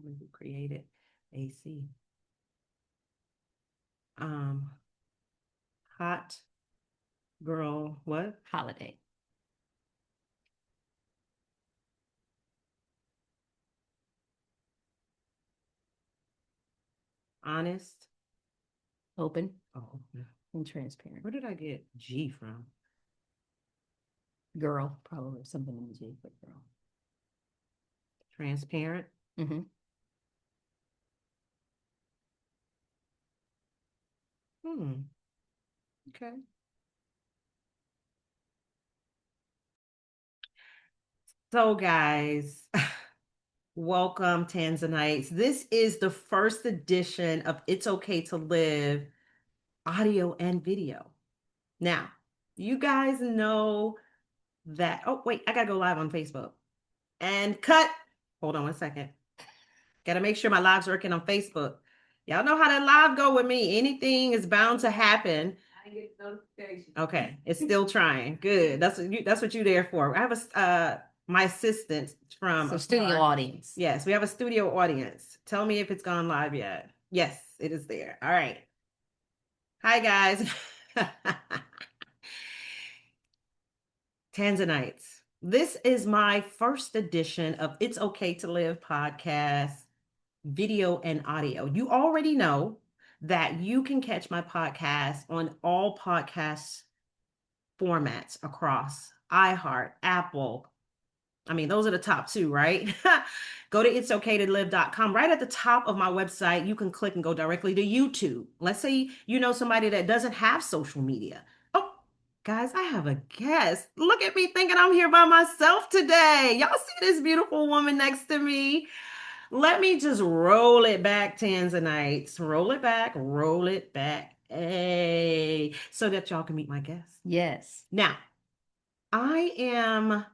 Woman who created AC. Um, hot girl, what? Holiday. Honest. Open Oh, yeah. and transparent. Where did I get G from? Girl, probably something in the G, but girl. Transparent. Mm-hmm. Hmm. Okay. So, guys, welcome, Tanzanites. This is the first edition of It's Okay to Live audio and video. Now, you guys know that. Oh, wait, I gotta go live on Facebook. And cut. Hold on one second. Gotta make sure my live's working on Facebook. Y'all know how that live go with me. Anything is bound to happen. I get notification. Okay, it's still trying. Good. That's what you there for. I have my assistant from So studio audience. Yes, we have a studio audience. Tell me if it's gone live yet. Yes, it is there. All right. Hi guys. Tanzanites. This is my first edition of It's Okay to Live podcast, video and audio. You already know that you can catch my podcast on all podcast formats across iHeart, Apple. I mean, those are the top two, right? Go to itsokaytolive.com. Right at the top of my website, you can click and go directly to YouTube. Let's say you know somebody that doesn't have social media. Oh, guys, I have a guest. Look at me thinking I'm here by myself today. Y'all see this beautiful woman next to me? Let me just roll it back, Tanzanites. Roll it back, roll it back. Hey, so that y'all can meet my guest. Yes. Now, I am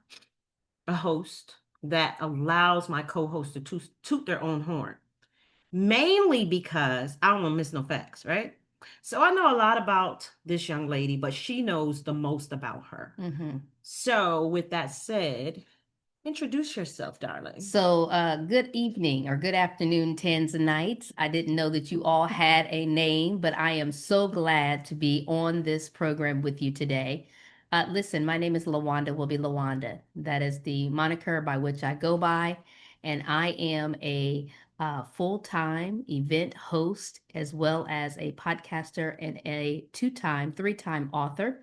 a host that allows my co-host to toot their own horn, mainly because I don't want to miss no facts, right? So I know a lot about this young lady, but she knows the most about her. Mm-hmm. So with that said, introduce yourself, darling. So, good evening or good afternoon, Tanzanites. I didn't know that you all had a name, but I am so glad to be on this program with you today. Listen, my name is Lawanda, will be Lawanda. That is the moniker by which I go by. And I am a full-time event host as well as a podcaster and a two-time, three-time author.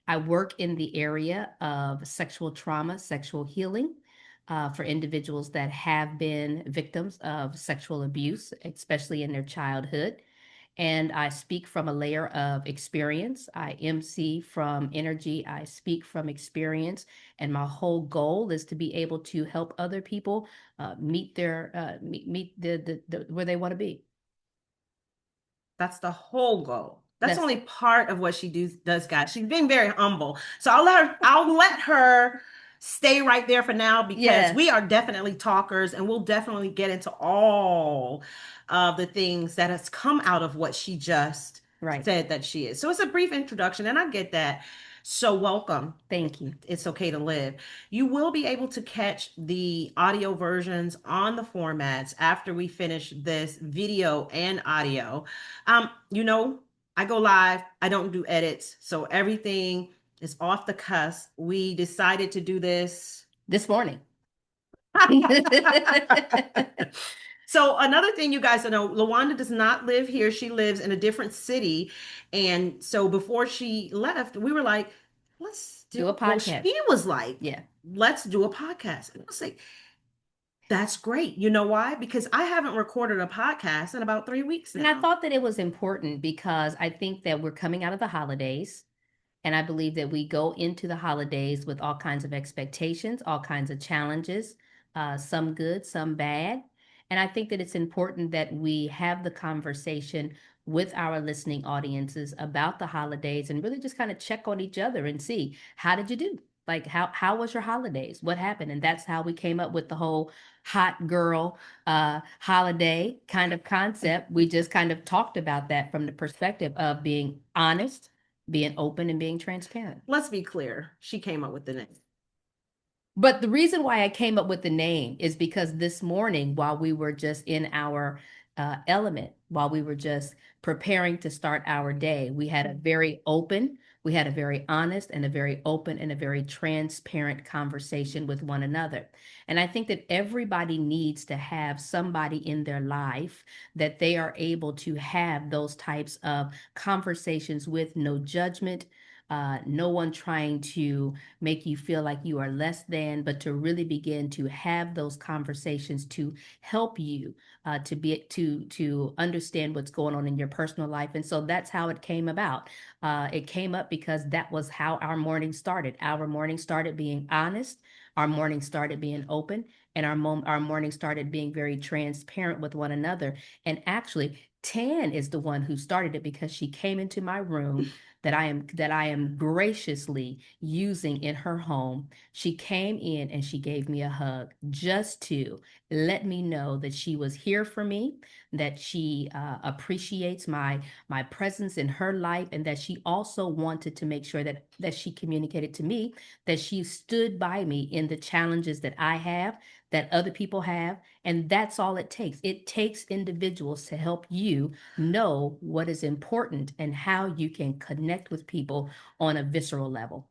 I work in the area of sexual trauma, sexual healing for individuals that have been victims of sexual abuse, especially in their childhood. And I speak from a layer of experience. I MC from energy. I speak from experience. And my whole goal is to be able to help other people meet their meet the where they want to be. That's the whole goal. That's That's only part of what she does, guys. She's being very humble. So I'll let her stay right there for now because yeah. we are definitely talkers and we'll definitely get into all of the things that has come out of what she just Right. said that she is. So it's a brief introduction and I get that. So welcome. Thank you. It's okay to live. You will be able to catch the audio versions on the formats after we finish this video and audio. You know, I go live, I don't do edits, so everything is off the cuff. We decided to do this morning. So another thing you guys know, Lawanda does not live here. She lives in a different city. And so before she left, we were like, let's do a podcast. Well, she was like, yeah, let's do a podcast. And I was like, that's great. You know why? Because I haven't recorded a podcast in about 3 weeks now. And I thought that it was important because I think that we're coming out of the holidays. And I believe that we go into the holidays with all kinds of expectations, all kinds of challenges, some good, some bad. And I think that it's important that we have the conversation with our listening audiences about the holidays and really just kind of check on each other and see, how did you do? Like, how was your holidays? What happened? And that's how we came up with the whole hot girl holiday kind of concept. We just kind of talked about that from the perspective of being honest, being open, and being transparent. Let's be clear. She came up with the name. But the reason why I came up with the name is because this morning, while we were just in our element, while we were just preparing to start our day, we had a very honest and a very open and a very transparent conversation with one another. And I think that everybody needs to have somebody in their life that they are able to have those types of conversations with, no judgment, no one trying to make you feel like you are less than, but to really begin to have those conversations to help you to understand what's going on in your personal life. And so that's how it came about. It came up because that was how our morning started. Our morning started being honest. Our morning started being open, and our morning started being very transparent with one another. And actually, Tan is the one who started it because she came into my room that I am graciously using in her home. She came in and she gave me a hug just to let me know that she was here for me, that she appreciates my presence in her life, and that she also wanted to make sure that she communicated to me that she stood by me in the challenges that I have, that other people have, and that's all it takes. It takes individuals to help you know what is important and how you can connect with people on a visceral level.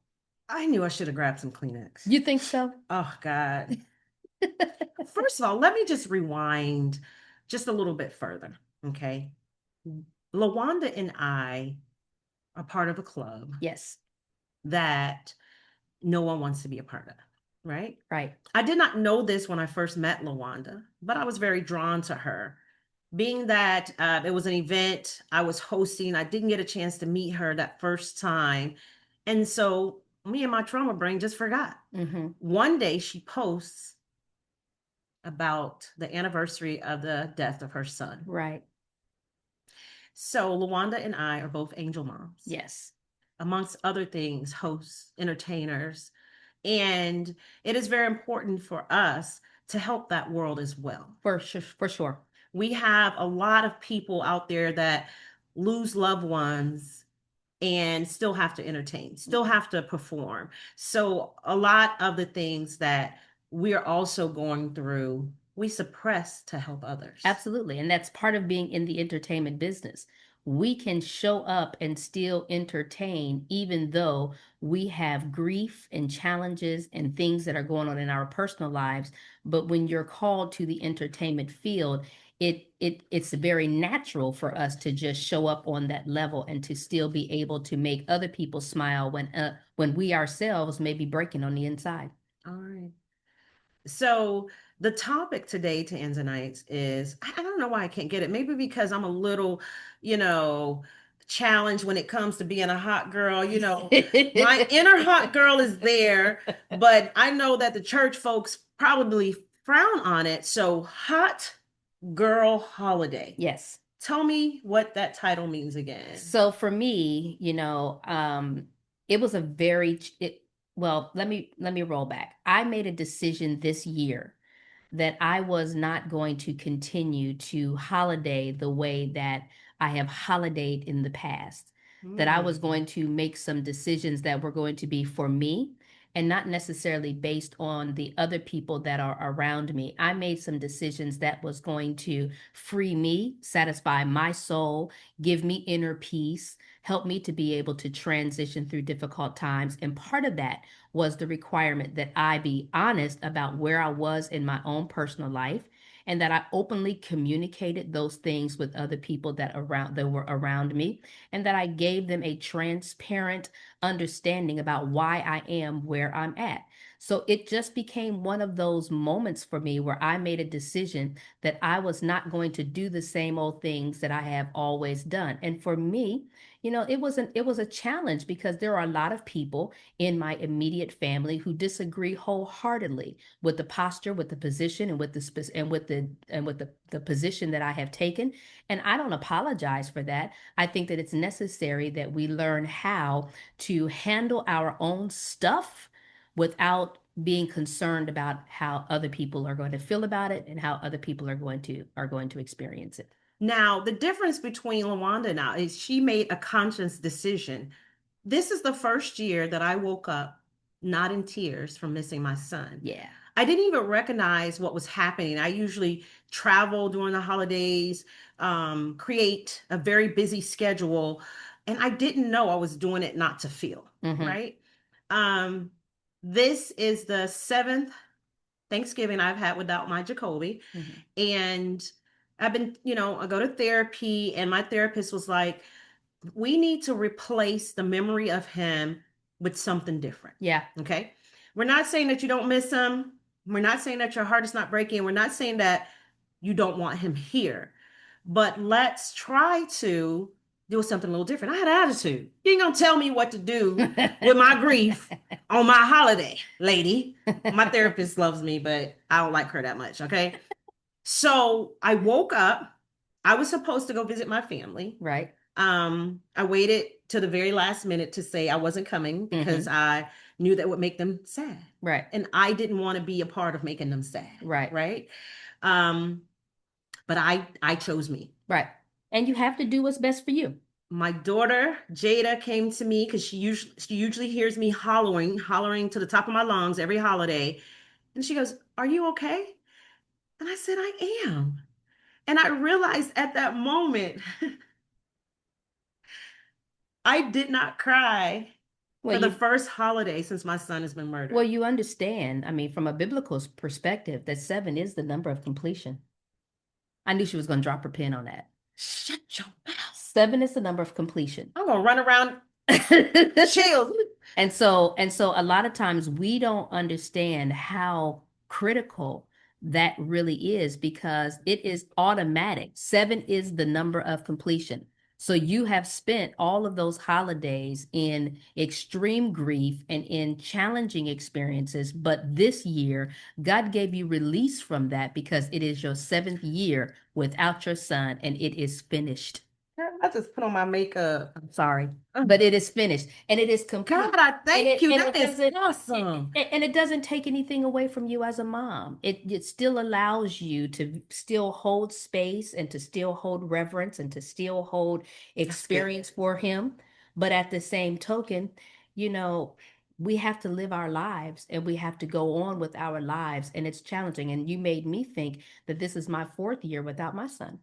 I knew I should have grabbed some Kleenex. You think so? Oh, God. First of all, let me just rewind just a little bit further. Okay. LaWanda and I are part of a club Yes, that no one wants to be a part of, right? right. I did not know this when I first met LaWanda, but I was very drawn to her. Being that it was an event I was hosting, I didn't get a chance to meet her that first time. And so me and my trauma brain just forgot. Mm-hmm. One day she posts about the anniversary of the death of her son. Right. So LaWanda and I are both angel moms. Yes. Amongst other things, hosts, entertainers. And it is very important for us to help that world as well. For sure. For sure. We have a lot of people out there that lose loved ones and still have to entertain, still have to perform. So a lot of the things that we're also going through, we suppress to help others. Absolutely. And that's part of being in the entertainment business. We can show up and still entertain, even though we have grief and challenges and things that are going on in our personal lives. But when you're called to the entertainment field, it's very natural for us to just show up on that level and to still be able to make other people smile when we ourselves may be breaking on the inside. All right. So the topic today to Tanzanites is I don't know why I can't get it. Maybe because I'm a little, you know, challenged when it comes to being a hot girl. You know, my inner hot girl is there, but I know that the church folks probably frown on it. So hot girl holiday. Yes. Tell me what that title means again. So for me, it was a very well, let me roll back. I made a decision this year that I was not going to continue to holiday the way that I have holidayed in the past. That I was going to make some decisions that were going to be for me and not necessarily based on the other people that are around me. I made some decisions that was going to free me, satisfy my soul, give me inner peace, help me to be able to transition through difficult times. And part of that was the requirement that I be honest about where I was in my own personal life and that I openly communicated those things with other people that were around me, and that I gave them a transparent understanding about why I am where I'm at. So it just became one of those moments for me where I made a decision that I was not going to do the same old things that I have always done. And for me, it was a challenge because there are a lot of people in my immediate family who disagree wholeheartedly with the posture, with the position, and with the position that I have taken. And I don't apologize for that. I think that it's necessary that we learn how to handle our own stuff without being concerned about how other people are going to feel about it and how other people are going to experience it. Now, the difference between LaWanda and I is she made a conscious decision. This is the first year that I woke up not in tears from missing my son. Yeah. I didn't even recognize what was happening. I usually travel during the holidays, create a very busy schedule, and I didn't know I was doing it not to feel, Mm-hmm. right? Um, this is the seventh Thanksgiving I've had without my Jacoby. Mm-hmm. And I've been, I go to therapy, and my therapist was like, we need to replace the memory of him with something different. Yeah. Okay. We're not saying that you don't miss him. We're not saying that your heart is not breaking. We're not saying that you don't want him here. But let's try to do something a little different. I had an attitude. You ain't gonna tell me what to do with my grief on my holiday, lady. My therapist loves me, but I don't like her that much. Okay. So I woke up. I was supposed to go visit my family. Right. I waited to the very last minute to say I wasn't coming because I knew that would make them sad. Right. And I didn't want to be a part of making them sad. Right. Right. But I chose me. Right. And you have to do what's best for you. My daughter Jada came to me because she usually hears me hollering to the top of my lungs every holiday. And she goes, "Are you okay?" And I said, "I am." And I realized at that moment, I did not cry Well, for the you first holiday since my son has been murdered. well, you understand, I mean, from a biblical perspective, that 7 is the number of completion. I knew she was going to drop her pin on that. Shut your mouth. 7 is the number of completion. I'm gonna run around chills. And so a lot of times we don't understand how critical that really is, because it is automatic. 7 is the number of completion. So you have spent all of those holidays in extreme grief and in challenging experiences, but this year God gave you release from that because it is your 7th year without your son, and it is finished. I just put on my makeup. I'm sorry, but it is finished and it is complete. God, I thank you. And That is awesome. And it doesn't take anything away from you as a mom. It still allows you to still hold space and to still hold reverence and to still hold experience for him. But at the same token, you know, we have to live our lives and we have to go on with our lives, and it's challenging. And you made me think that this is my 4th year without my son.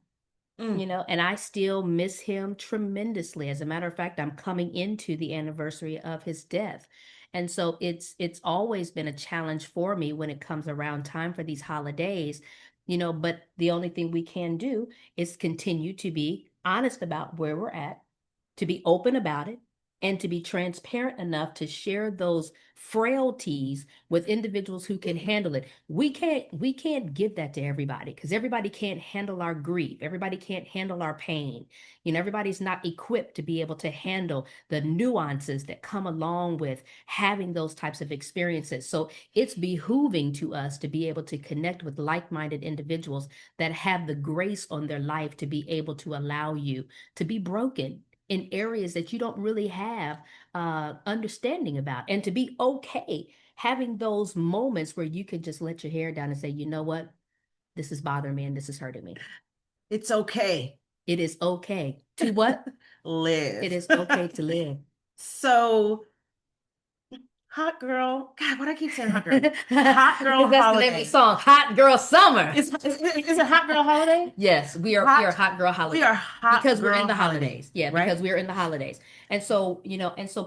And I still miss him tremendously. As a matter of fact, I'm coming into the anniversary of his death. And so it's always been a challenge for me when it comes around time for these holidays, but the only thing we can do is continue to be honest about where we're at, to be open about it, and to be transparent enough to share those frailties with individuals who can handle it. We can't give that to everybody, because everybody can't handle our grief. Everybody can't handle our pain. Everybody's not equipped to be able to handle the nuances that come along with having those types of experiences. So it's behooving to us to be able to connect with like-minded individuals that have the grace on their life to be able to allow you to be broken in areas that you don't really have understanding about, and to be okay having those moments where you can just let your hair down and say, you know what, this is bothering me and this is hurting me. It's okay. It is okay to what? Live. It is okay to live. So, hot girl. God, what I keep saying, hot girl. Hot girl That's holiday. the name of the song, Hot Girl Summer. Is it hot girl holiday? Yes, we are hot girl holiday. We are hot because girl we're in the holiday. holidays. Yeah, right? because we're in the holidays. And so,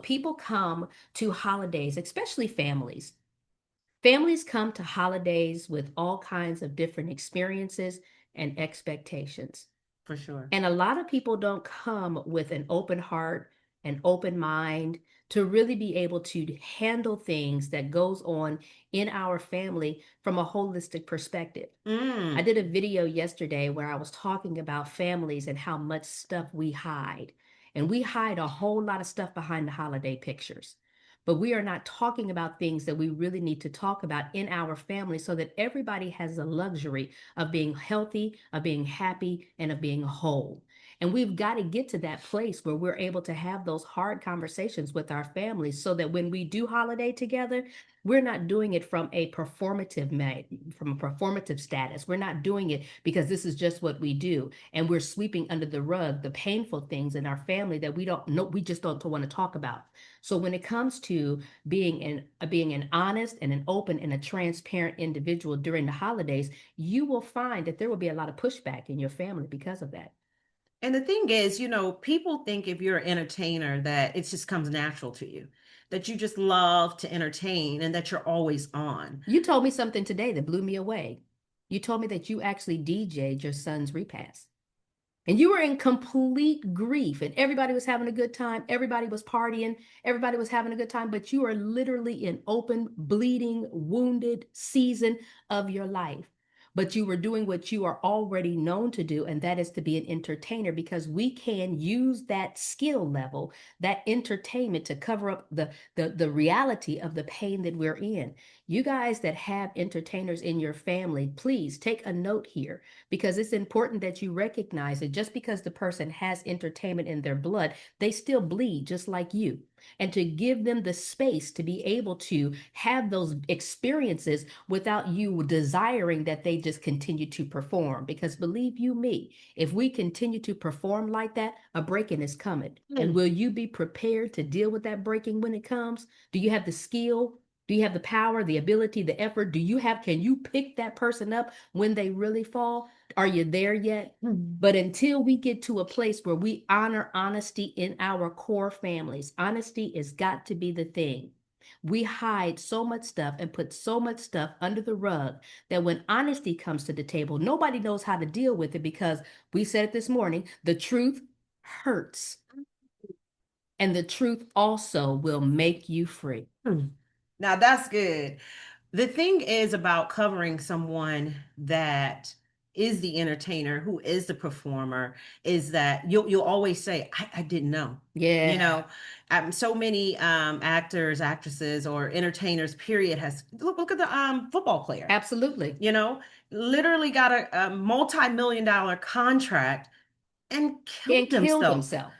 people come to holidays, especially families. Families come to holidays with all kinds of different experiences and expectations. For sure. And a lot of people don't come with an open heart, an open mind, to really be able to handle things that goes on in our family from a holistic perspective. I did a video yesterday where I was talking about families and how much stuff we hide. And we hide a whole lot of stuff behind the holiday pictures. But we are not talking about things that we really need to talk about in our family, so that everybody has the luxury of being healthy, of being happy, and of being whole. And we've got to get to that place where we're able to have those hard conversations with our families so that when we do holiday together, we're not doing it from a performative status. We're not doing it because this is just what we do. And we're sweeping under the rug the painful things in our family that we don't know, we just don't want to talk about. So when it comes to being an honest and an open and a transparent individual during the holidays, you will find that there will be a lot of pushback in your family because of that. And the thing is, people think if you're an entertainer that it just comes natural to you, that you just love to entertain and that you're always on. You told me something today that blew me away. You told me that you actually DJ'd your son's repast. And you were in complete grief, and everybody was having a good time. Everybody was partying. Everybody was having a good time, but you are literally in open, bleeding, wounded season of your life. But you were doing what you are already known to do, and that is to be an entertainer, because we can use that skill level, that entertainment, to cover up the reality of the pain that we're in. You guys that have entertainers in your family, please take a note here, because it's important that you recognize that just because the person has entertainment in their blood, they still bleed just like you. And to give them the space to be able to have those experiences without you desiring that they just continue to perform. Because believe you me, if we continue to perform like that, a breaking is coming. And will you be prepared to deal with that breaking when it comes? Do you have the skill? Do you have the power, the ability, the effort? Can you pick that person up when they really fall? Are you there yet? But until we get to a place where we honor honesty in our core families, honesty has got to be the thing. We hide so much stuff and put so much stuff under the rug that when honesty comes to the table, nobody knows how to deal with it, because we said it this morning, the truth hurts. And the truth also will make you free. Now that's good. The thing is about covering someone that is the entertainer, who is the performer, is that you'll always say, I didn't know. Yeah. So many actors, actresses, or entertainers, period, has look at the football player. Absolutely. Literally got a multi-million-dollar contract and killed himself.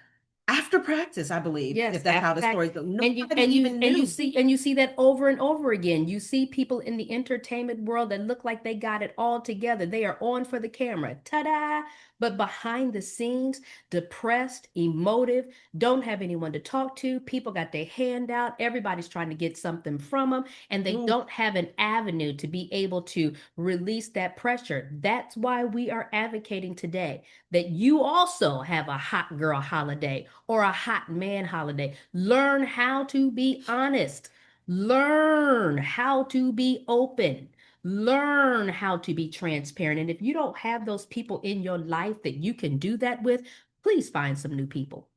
After practice, I believe, Yes, if that's how the story goes. Nobody even knew. And you see that over and over again. You see people in the entertainment world that look like they got it all together. They are on for the camera. Ta-da! But behind the scenes, depressed, emotive, don't have anyone to talk to. People got their hand out. Everybody's trying to get something from them, and they don't have an avenue to be able to release that pressure. That's why we are advocating today that you also have a hot girl holiday or a hot man holiday. Learn how to be honest. Learn how to be open. Learn how to be transparent. And if you don't have those people in your life that you can do that with, please find some new people.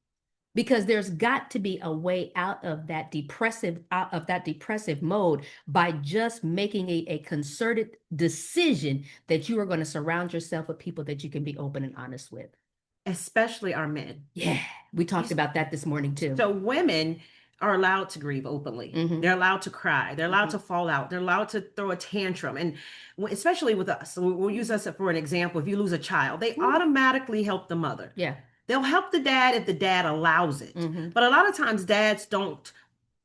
Because there's got to be a way out of that depressive mode by just making a concerted decision that you are going to surround yourself with people that you can be open and honest with. Especially our men. Yeah, we talked about that this morning too. So women are allowed to grieve openly. They're allowed to cry. They're allowed to fall out. They're allowed to throw a tantrum. And especially with us, so we'll use us for an example. If you lose a child, they automatically help the mother. Yeah. They'll help the dad if the dad allows it. But a lot of times dads don't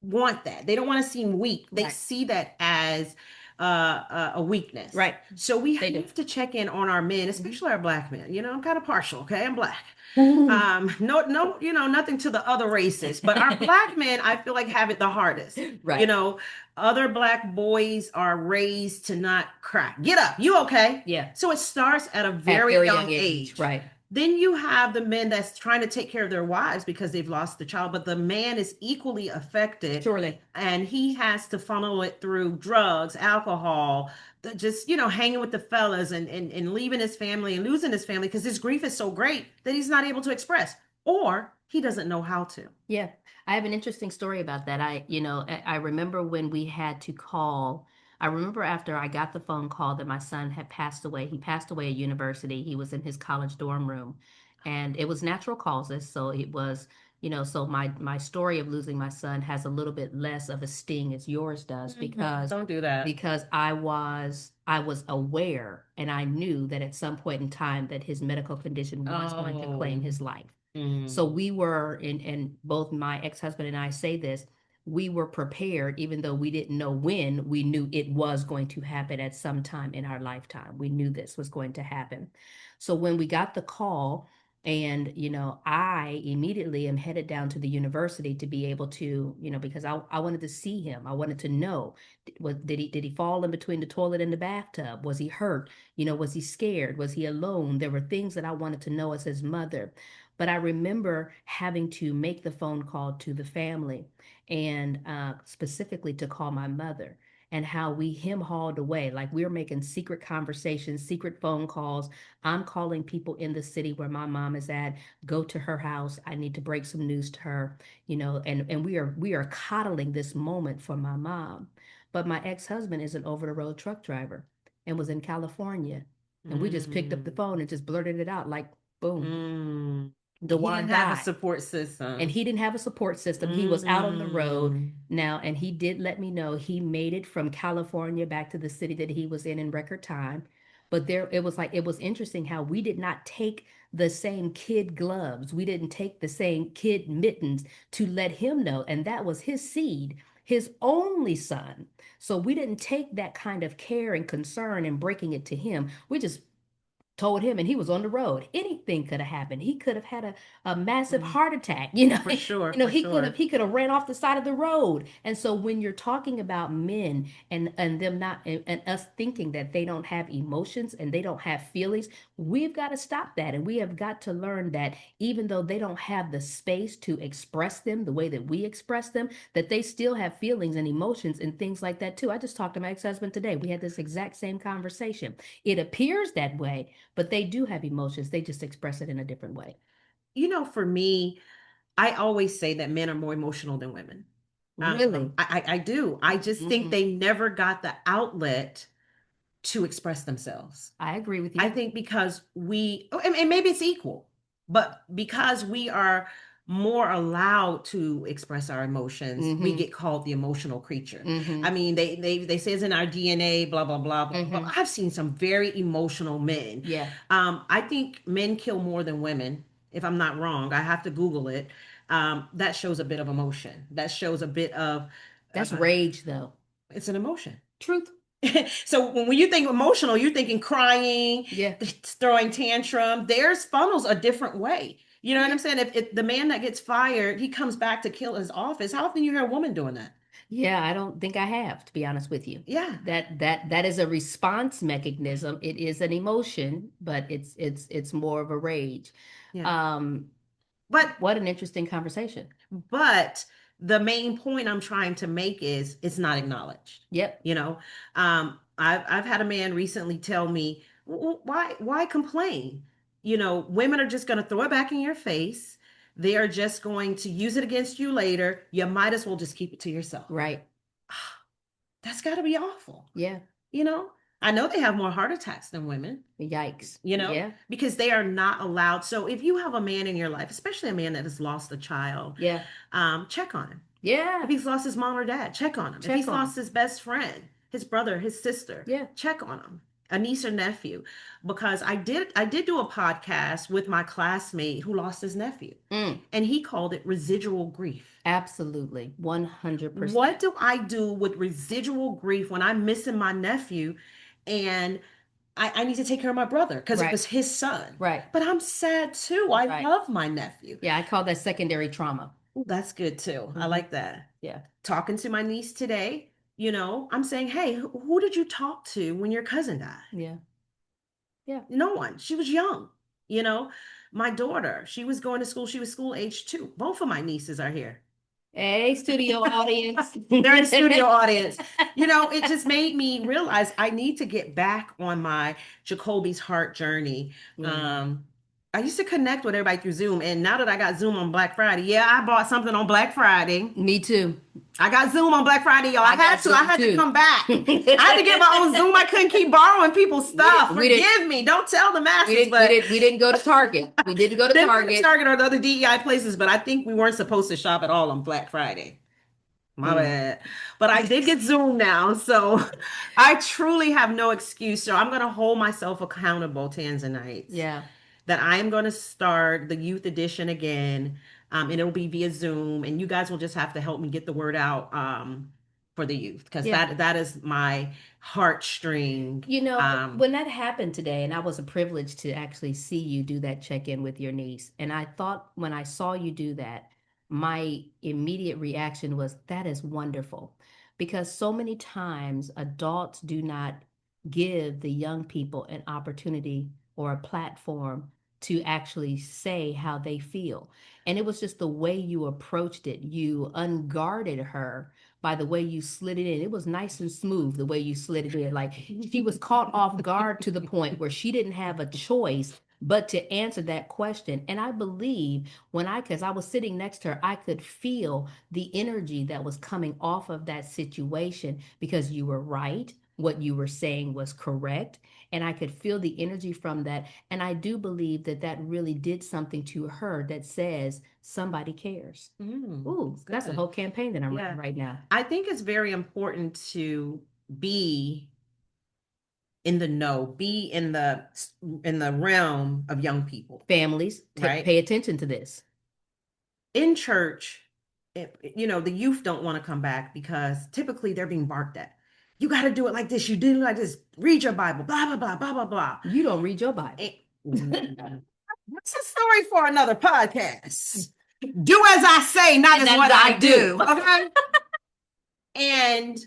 want that. They don't want to seem weak. They see that as a weakness. Right. So we have to check in on our men, especially our Black men. I'm kind of partial, okay? I'm Black. No, nothing to the other races, but our Black men, I feel like, have it the hardest. Right. Other Black boys are raised to not cry. Get up. You okay? Yeah. So it starts at a very young age. Right. Then you have the men that's trying to take care of their wives because they've lost the child, but the man is equally affected. Surely. And he has to funnel it through drugs, alcohol, just, hanging with the fellas and leaving his family and losing his family because his grief is so great that he's not able to express, or he doesn't know how to. Yeah. I have an interesting story about that. I remember when we had to call. I remember after I got the phone call that my son had passed away. He passed away at university. He was in his college dorm room, and it was natural causes. So it was So my story of losing my son has a little bit less of a sting as yours does, because Don't do that. I was aware, and I knew that at some point in time that his medical condition was going to claim Oh. his life. So Mm. we were, and both my ex-husband and I say this, we were prepared, even though we didn't know when. We knew it was going to happen at some time in our lifetime. We knew this was going to happen. So when we got the call, and, I immediately am headed down to the university to be able to, because I wanted to see him. I wanted to know, did he fall in between the toilet and the bathtub? Was he hurt? Was he scared? Was he alone? There were things that I wanted to know as his mother. But I remember having to make the phone call to the family, and specifically to call my mother, and how we him hauled away. Like, we were making secret conversations, secret phone calls. I'm calling people in the city where my mom is at, go to her house. I need to break some news to her, and we are coddling this moment for my mom. But my ex-husband is an over-the-road truck driver and was in California. And we just picked up the Mm. phone and just blurted it out like, boom, Mm. He Dewan didn't have a died. support And system. he didn't have a support system. He was out on the road Mm. now, and he did let me know he made it from California back to the city that he was in record time. But it was interesting how we did not take the same kid gloves. We didn't take the same kid mittens to let him know. And that was his seed, his only son. So we didn't take that kind of care and concern and breaking it to him. We just told him, and he was on the road. Anything could have happened. He could have had a massive Mm. heart attack. For sure, for He could have sure. he could have ran off the side of the road. And so when you're talking about men, and them not, and us thinking that they don't have emotions and they don't have feelings, we've got to stop that. And we have got to learn that even though they don't have the space to express them the way that we express them, that they still have feelings and emotions and things like that too. I just talked to my ex-husband today. We had this exact same conversation. It appears that way, but they do have emotions. They just express it in a different way. For me, I always say that men are more emotional than women. Really? I do. I just think Mm-mm. they never got the outlet to express themselves. I agree with I you. think because and maybe it's equal, but because we are more allowed to express our emotions, we Mm-hmm. get called the emotional creature. I Mm-hmm. mean, they say it's in our DNA, blah blah blah blah. But Mm-hmm. I've seen some very emotional men. Yeah, I think men kill more than women. If I'm not wrong, I have to Google it. That shows a bit of emotion. That shows a bit of that's uh, rage, though. it's an emotion. Truth. So when you think emotional, you're thinking crying, Yeah, throwing tantrum. Theirs funnels a different way. You know what yeah, I'm saying? If the man that gets fired, he comes back to kill his office. How often you hear a woman doing that? yeah. I don't think I have, to be honest with you. Yeah, That is a response mechanism. It is an emotion, but it's more of a rage. yeah. Um, But what an interesting conversation. but the main point I'm trying to make is it's not acknowledged. Yep. You know, I've had a man recently tell me, why complain? Women are just going to throw it back in your face. They are just going to use it against you later. You might as well just keep it to yourself. Right. That's got to be awful. Yeah. You know, I know they have more heart attacks than women, Yikes. you know, Yeah. because they are not allowed. So if you have a man in your life, especially a man that has lost a child, Yeah. check on him. If Yeah. he's lost his mom or dad, check on him. If Check he's on lost them. his best friend, his brother, his sister, Yeah. check on him. A niece or nephew. Because I did do a podcast with my classmate who lost his nephew, Mm. and he called it residual grief. Absolutely. 100%. What do I do with residual grief when I'm missing my nephew and I need to take care of my brother because it Right. was his son? Right. But I'm sad too. I Right. love my nephew. Yeah, I call that secondary trauma. Ooh, that's good too. I Hmm. like that. Yeah. Talking to my niece today, I'm saying, hey, who did you talk to when your cousin died? Yeah. Yeah. No one. She was young. You know, my daughter, she was going to school. She was school age too. Both of my nieces are here. Hey, studio audience. They're in the studio audience. It just made me realize I need to get back on my Jacoby's heart journey. Yeah. Um, I used to connect with everybody through Zoom, and now that I got Zoom on Black Friday, yeah, I bought something on Black Friday. Me too. I got Zoom on Black Friday, y'all. I got I Zoom had to too. come back. I had to get my own Zoom. I couldn't keep borrowing people's stuff. We didn't. Forgive me. Don't tell the masses, We didn't go to Target. We didn't go to didn't go Target. Target or the other DEI places, but I think we weren't supposed to shop at all on Black Friday. My bad. But I did get Zoom now, so I truly have no excuse. So I'm going to hold myself accountable, Tanzanites. Yeah. That I am going to start the youth edition again, and it'll be via Zoom, and you guys will just have to help me get the word out for the youth, because Yeah. that is my heartstring. You know, when that happened today, and I was a privilege to actually see you do that check-in with your niece, and I thought when I saw you do that, my immediate reaction was, that is wonderful. Because so many times adults do not give the young people an opportunity or a platform to actually say how they feel. And it was just the way you approached it. You unguarded her by the way you slid it in. It was nice and smooth the way you slid it in. Like she was caught off guard to the point where she didn't have a choice but to answer that question. And I believe because I was sitting next to her, I could feel the energy that was coming off of that situation, because you were right. What you were saying was correct. And I could feel the energy from that. And I do believe that that really did something to her that says somebody cares. Ooh, that's a whole campaign that I'm running right now. I think it's very important to be in the know, be in the realm of young people. Families, right? Pay attention to this. In church, the youth don't want to come back because typically they're being barked at. You got to do it like this. You do it like this. Read your Bible. Blah blah blah blah blah blah. You don't read your Bible. That's a story for another podcast. Do as I say, not as what I do. Okay. And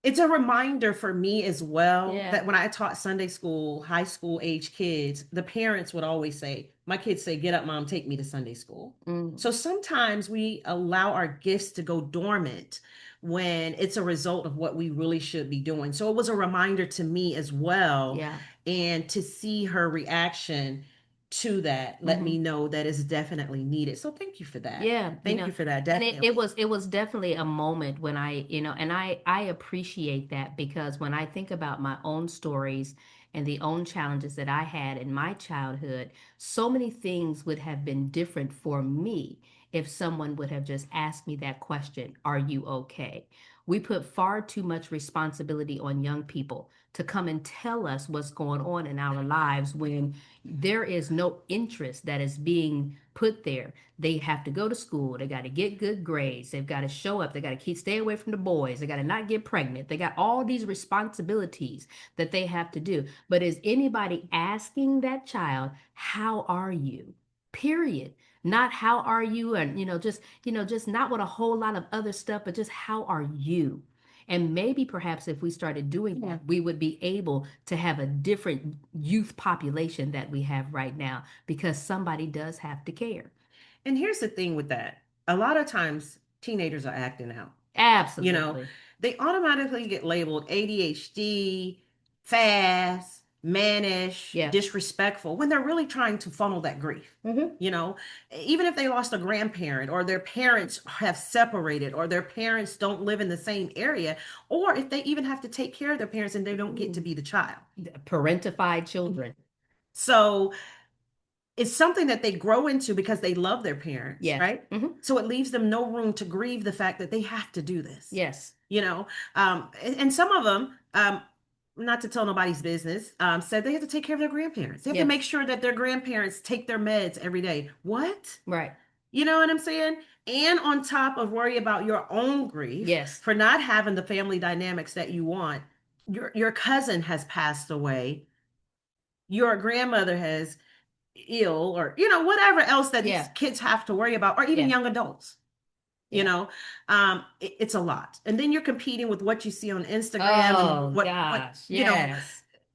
it's a reminder for me as well that when I taught Sunday school, high school age kids, the parents would always say, my kids say, get up, mom, take me to Sunday school. So sometimes we allow our gifts to go dormant when it's a result of what we really should be doing. So it was a reminder to me as well. And to see her reaction to that, let me know that it's definitely needed. So thank you for that. Thank you for that. Definitely. And it was definitely a moment when and I appreciate that, because when I think about my own stories and the own challenges that I had in my childhood, so many things would have been different for me if someone would have just asked me that question, are you okay? We put far too much responsibility on young people to come and tell us what's going on in our lives when there is no interest that is being put there. They have to go to school. They got to get good grades. They've got to show up. They got to stay away from the boys. They got to not get pregnant. They got all these responsibilities that they have to do. But is anybody asking that child, how are you? Period. Not how are you, and just not with a whole lot of other stuff, but just how are you? And maybe perhaps if we started doing that, we would be able to have a different youth population that we have right now, because somebody does have to care. And here's the thing with that. A lot of times teenagers are acting out. Absolutely. They automatically get labeled ADHD, fast, mannish, disrespectful, when they're really trying to funnel that grief. Even if they lost a grandparent, or their parents have separated, or their parents don't live in the same area, or if they even have to take care of their parents and they don't get to be the child. Parentified children. So it's something that they grow into because they love their parents, right? So it leaves them no room to grieve the fact that they have to do this. And some of them, not to tell nobody's business, said they have to take care of their grandparents. They have to make sure that their grandparents take their meds every day. What? Right. You know what I'm saying? And on top of worry about your own grief for not having the family dynamics that you want, your cousin has passed away, your grandmother has ill, or whatever else that these kids have to worry about, or even young adults. It's a lot. And then you're competing with what you see on Instagram, and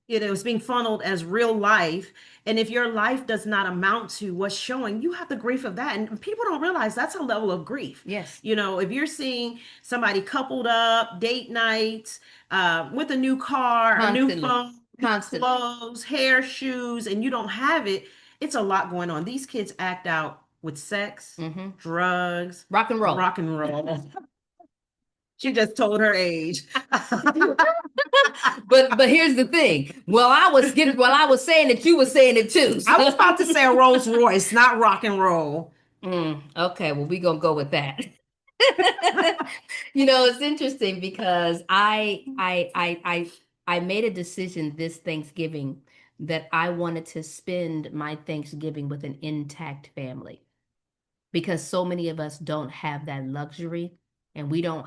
it's being funneled as real life. And if your life does not amount to what's showing, you have the grief of that. And people don't realize that's a level of grief. If you're seeing somebody coupled up, date nights, with a new car, a new phone, clothes, hair, shoes, and you don't have it, It's a lot going on. These kids act out with sex, Hmm. drugs, Rock and roll. rock and roll. She just told her age. But here's the thing. While I was saying it, you were saying it too. I was about to say a Rolls Royce, not rock and roll. Okay, well, we're gonna go with that. It's interesting because I made a decision this Thanksgiving that I wanted to spend my Thanksgiving with an intact family because so many of us don't have that luxury and we don't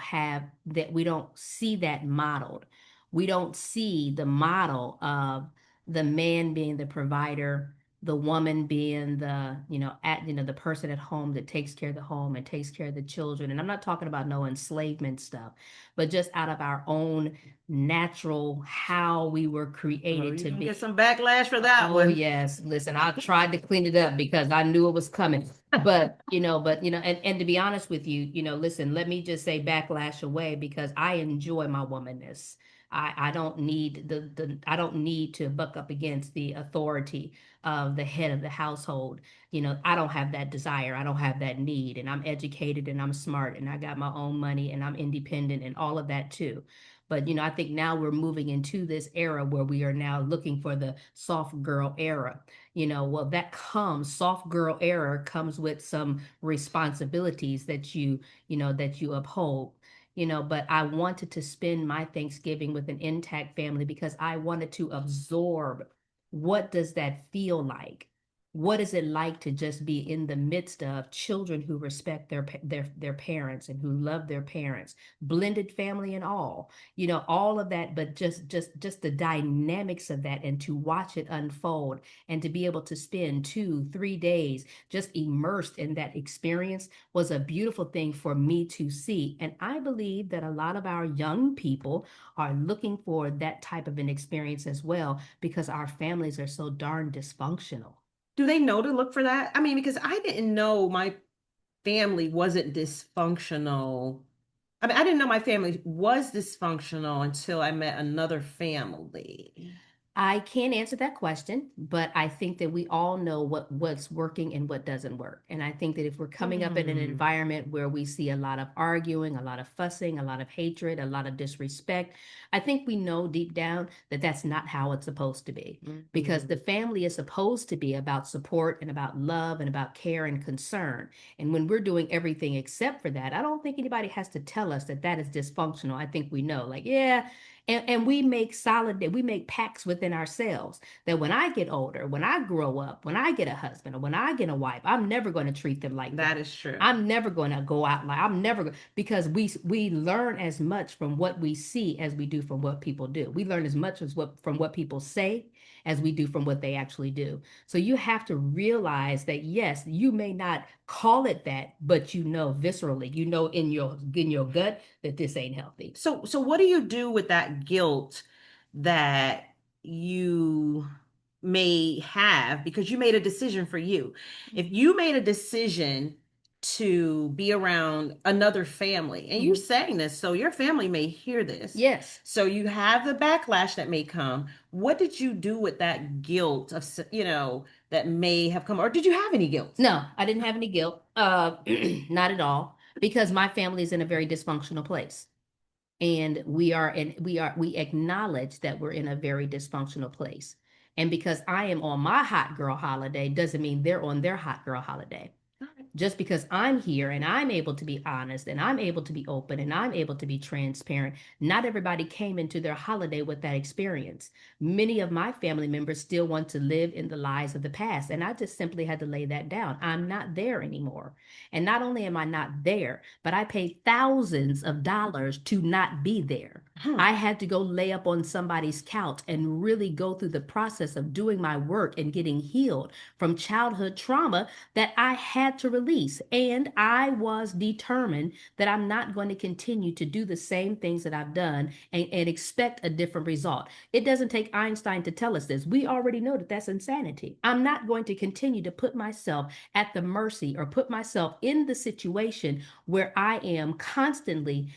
see that modeled. We don't see the model of the man being the provider, the woman being the person at home that takes care of the home and takes care of the children. And I'm not talking about no enslavement stuff, but just out of our own natural how we were Oh, created you to can be. get some backlash for that Oh one. yes, listen, I tried to clean it up because I knew it was coming. And to be honest with you, listen, let me just say backlash away because I enjoy my womanness. I don't need I don't need to buck up against the authority of the head of the household. I don't have that desire. I don't have that need. And I'm educated and I'm smart and I got my own money and I'm independent and all of that too. But I think now we're moving into this era where we are now looking for the soft girl era. Well, soft girl era comes with some responsibilities that you uphold. But I wanted to spend my Thanksgiving with an intact family because I wanted to absorb what does that feel like? What is it like to just be in the midst of children who respect their parents and who love their parents, blended family and all of that, but just the dynamics of that and to watch it unfold and to be able to spend 2 3 days just immersed in that experience was a beautiful thing for me to see. And I believe that a lot of our young people are looking for that type of an experience as well because our families are so darn dysfunctional. Do they know to look for that? I mean, because I didn't know my family wasn't dysfunctional. I mean, I didn't know my family was dysfunctional until I met another family. I can't answer that question, but I think that we all know what's working and what doesn't work. And I think that if we're coming up in an Hmm. environment where we see a lot of arguing, a lot of fussing, a lot of hatred, a lot of disrespect, I think we know deep down that that's not how it's supposed to be. Because the family is supposed to be about support and about love and about care and concern. And when we're doing everything except for that, I don't think anybody has to tell us that that is dysfunctional. I think we know, like, yeah, and we make pacts within ourselves that when I get older, when I grow up, when I get a husband or when I get a wife, I'm never going to treat them like That that. is true. I'm never going to go out like I'm never because we learn as much from what we see as we do from what people do. We learn as much as what from what people say as we do from what they actually do. So you have to realize that yes, you may not call it that, but viscerally, in your gut that this ain't healthy. So what do you do with that guilt that you may have because you made a decision for you? If you made a decision to be around another family, and you're Mhm. saying this, so your family may hear this. Yes. So you have the backlash that may come. What did you do with that guilt that may have come, or did you have any guilt? No, I didn't have any guilt. Not at all, because my family is in a very dysfunctional place. And we acknowledge that we're in a very dysfunctional place. And because I am on my hot girl holiday doesn't mean they're on their hot girl holiday. Just because I'm here and I'm able to be honest and I'm able to be open and I'm able to be transparent, not everybody came into their holiday with that experience. Many of my family members still want to live in the lies of the past. And I just simply had to lay that down. I'm not there anymore. And not only am I not there, but I paid thousands of dollars to not be there. Huh. I had to go lay up on somebody's couch and really go through the process of doing my work and getting healed from childhood trauma that I had to release. And I was determined that I'm not going to continue to do the same things that I've done and expect a different result. It doesn't take Einstein to tell us this. We already know that that's insanity. I'm not going to continue to put myself at the mercy or put myself in the situation where I am constantly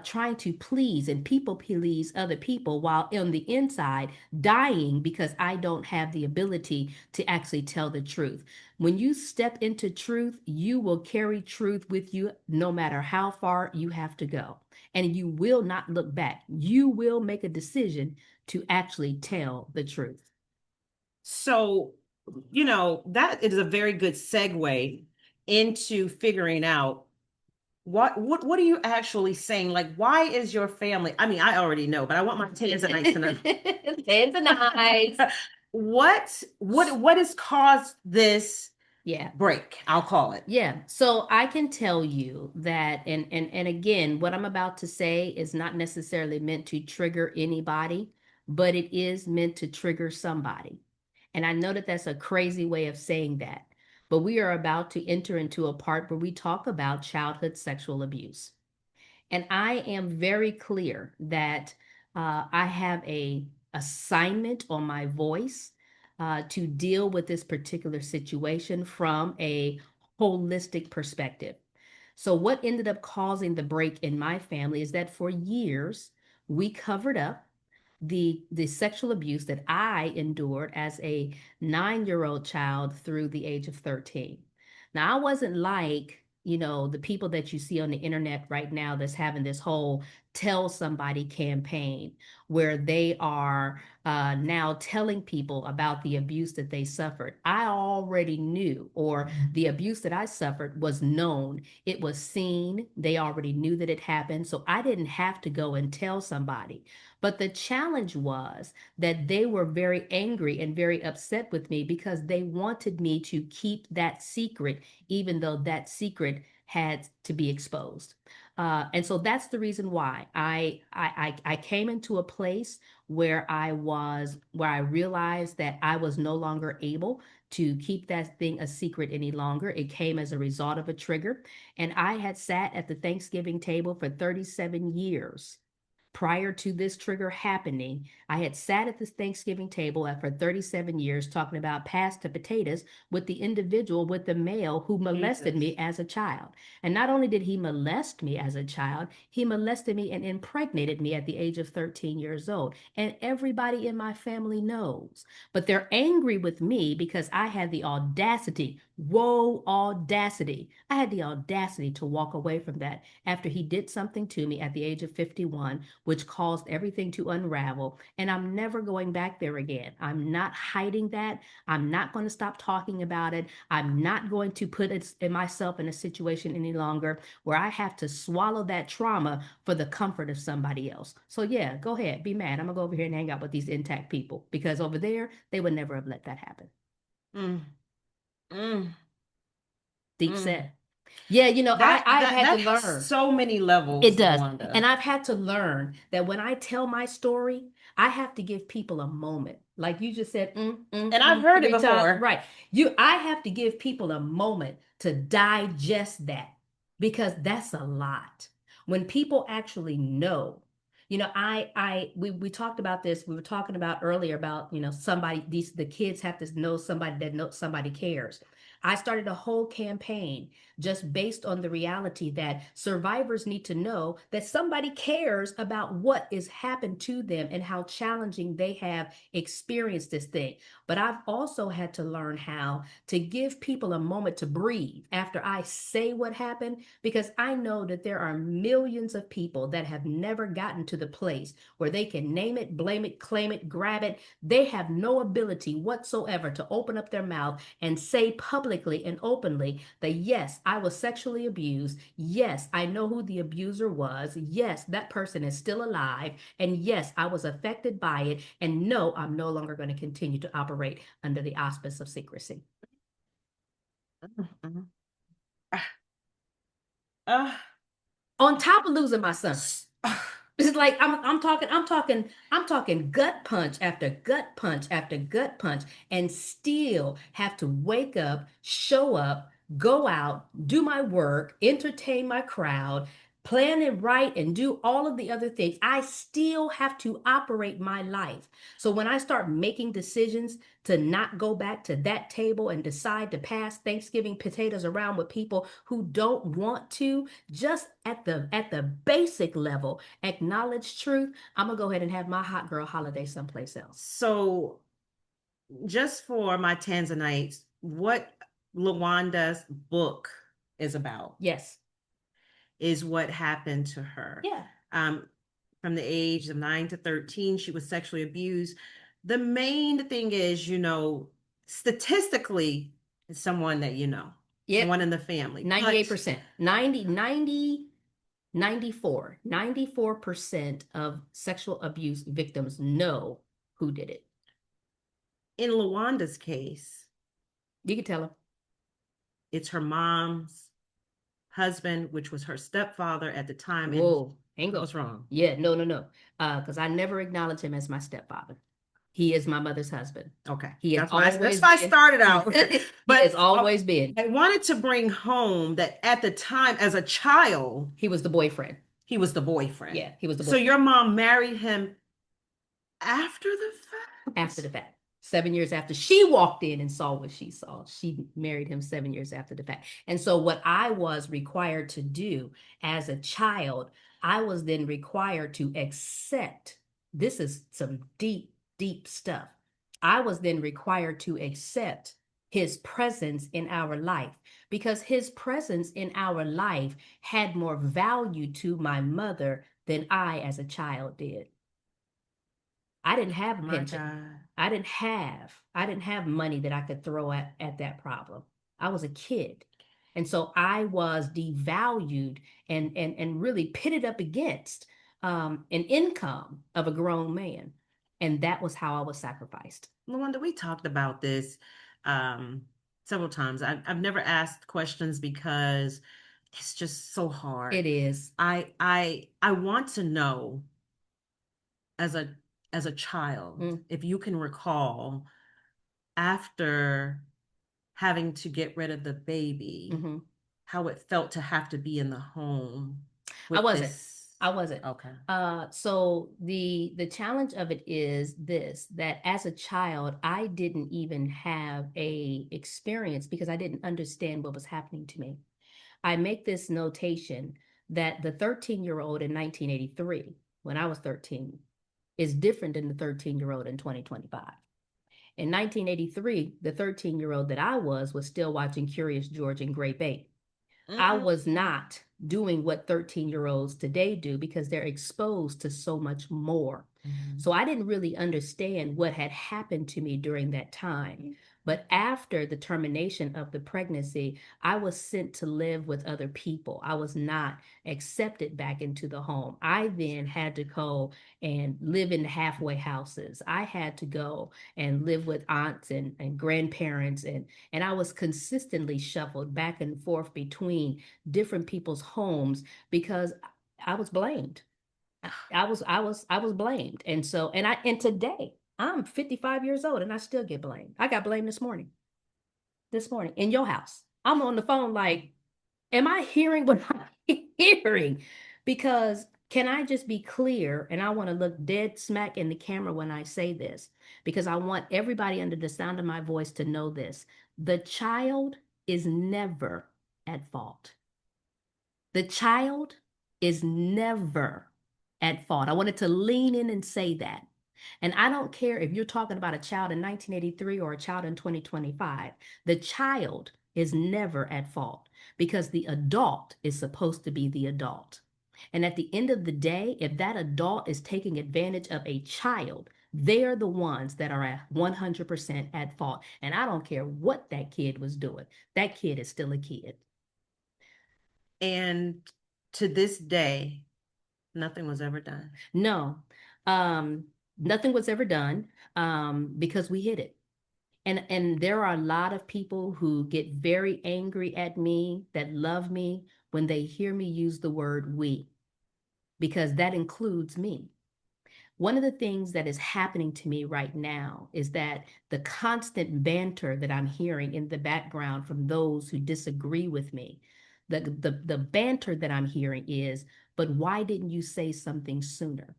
trying to please and people please other people while on the inside dying because I don't have the ability to actually tell the truth. When you step into truth, you will carry truth with you no matter how far you have to go. And you will not look back. You will make a decision to actually tell the truth. So, that is a very good segue into figuring out what are you actually saying? Like, why is your family? I mean, I already know, but I want my Tanzanites to know. Tanzanites. What has caused this Yeah. break? I'll call it. Yeah. So I can tell you that, and again, what I'm about to say is not necessarily meant to trigger anybody, but it is meant to trigger somebody. And I know that that's a crazy way of saying that, but we are about to enter into a part where we talk about childhood sexual abuse. And I am very clear that I have a assignment on my voice to deal with this particular situation from a holistic perspective. So what ended up causing the break in my family is that for years we covered up the sexual abuse that I endured as a 9-year-old child through the age of 13. Now, I wasn't like, the people that you see on the internet right now that's having this whole tell somebody campaign where they are now telling people about the abuse that they suffered. I already knew, or the abuse that I suffered was known. It was seen. They already knew that it happened. So I didn't have to go and tell somebody. But the challenge was that they were very angry and very upset with me because they wanted me to keep that secret, even though that secret had to be exposed. And so that's the reason why I came into a place where I realized that I was no longer able to keep that thing a secret any longer. It came as a result of a trigger. And I had sat at the Thanksgiving table for 37 years prior to this trigger happening. I had sat at this Thanksgiving table for 37 years talking about past to potatoes with the individual, with the male who molested Jesus. me as a child. And not only did he molest me as a child, he molested me and impregnated me at the age of 13 years old. And everybody in my family knows. But they're angry with me because I had the audacity, whoa, audacity. I had the audacity to walk away from that after he did something to me at the age of 51, which caused everything to unravel. And I'm never going back there again. I'm not hiding that. I'm not going to stop talking about it. I'm not going to put myself in a situation any longer where I have to swallow that trauma for the comfort of somebody else. So yeah, go ahead, be mad. I'm gonna go over here and hang out with these intact people because over there, they would never have let that happen. Mm, mm, Deep mm. set. Yeah, I've had to That has learn. so many It levels, does. Wanda. And I've had to learn that when I tell my story, I have to give people a moment. Like you just said, And I've heard it 3 times. before. Right. I have to give people a moment to digest that because that's a lot. When people actually know, we talked about this. We were talking about earlier about, the kids have to know somebody that knows somebody cares. I started a whole campaign just based on the reality that survivors need to know that somebody cares about what is happened to them and how challenging they have experienced this thing. But I've also had to learn how to give people a moment to breathe after I say what happened, because I know that there are millions of people that have never gotten to the place where they can name it, blame it, claim it, grab it. They have no ability whatsoever to open up their mouth and say publicly and openly that, yes, I was sexually abused. Yes, I know who the abuser was. Yes, that person is still alive. And yes, I was affected by it. And no, I'm no longer going to continue to operate under the auspice of secrecy. Mhm. Uh, On top of losing my son. uh, It's like I'm talking gut punch after gut punch after gut punch, and still have to wake up, show up, go out, do my work, entertain my crowd, plan it right and do all of the other things, I still have to operate my life. So when I start making decisions to not go back to that table and decide to pass Thanksgiving potatoes around with people who don't want to, just at the basic level, acknowledge truth, I'm gonna go ahead and have my hot girl holiday someplace else. So, just for my Tanzanites, what Lawanda's book is about Yes. is what happened to her. Yeah. Um, from the age of 9 to 13, she was sexually abused. The main thing is, statistically, it's someone that Yep. someone in the family. 98%. 90, 94% of sexual abuse victims know who did it. In Lawanda's case, You can tell them. it's her mom's husband, which was her stepfather at the time. Whoa, hang on. What's wrong? Yeah, no. Because I never acknowledge him as my stepfather. He is my mother's husband. Okay. He has That's why I started out. But it's always been. I wanted to bring home that at the time, as a child, He was the boyfriend. he was the boyfriend. Yeah, he was the So boyfriend. your mom married him after the fact? After the fact. 7 years after she walked in and saw what she saw, she married him 7 years after the fact. And so what I was required to do as a child, I was then required to accept, this is some deep, deep stuff. I was then required to accept his presence in our life because his presence in our life had more value to my mother than I as a child did. I didn't have a pension. I didn't have money that I could throw at that problem. I was a kid. And so I was devalued and really pitted up against an income of a grown man. And that was how I was sacrificed. Lawanda, we talked about this several times. I've never asked questions because it's just so hard. It is. I want to know as a child, if you can recall, after having to get rid of the baby, how it felt to have to be in the home. I wasn't. Okay. So the challenge of it is this, that as a child, I didn't even have a experience because I didn't understand what was happening to me. I make this notation that the 13-year-old in 1983, when I was 13, is different than the 13-year-old in 2025. In 1983, the 13-year-old that I was still watching Curious George and Great Bait. I was not doing what 13-year-olds today do because they're exposed to so much more. So I didn't really understand what had happened to me during that time. But after the termination of the pregnancy, I was sent to live with other people. I was not accepted back into the home. I then had to go and live in halfway houses. I had to go and live with aunts and grandparents, and I was consistently shuffled back and forth between different people's homes because I was blamed. I was blamed. And so, and today I'm 55 years old and I still get blamed. I got blamed this morning in your house. I'm on the phone like, am I hearing what I'm hearing? Because can I just be clear? And I want to look dead smack in the camera when I say this, because I want everybody under the sound of my voice to know this. The child is never at fault. The child is never at fault. I wanted to lean in and say that. And I don't care if you're talking about a child in 1983 or a child in 2025. The child is never at fault because the adult is supposed to be the adult. And at the end of the day, if that adult is taking advantage of a child, they're the ones that are at 100% at fault. And I don't care what that kid was doing. That kid is still a kid. And to this day, nothing was ever done. No, nothing was ever done because we hid it. And there are a lot of people who get very angry at me that love me when they hear me use the word we, because that includes me. One of the things that is happening to me right now is that the constant banter that I'm hearing in the background from those who disagree with me, the banter that I'm hearing is, but why didn't you say something sooner?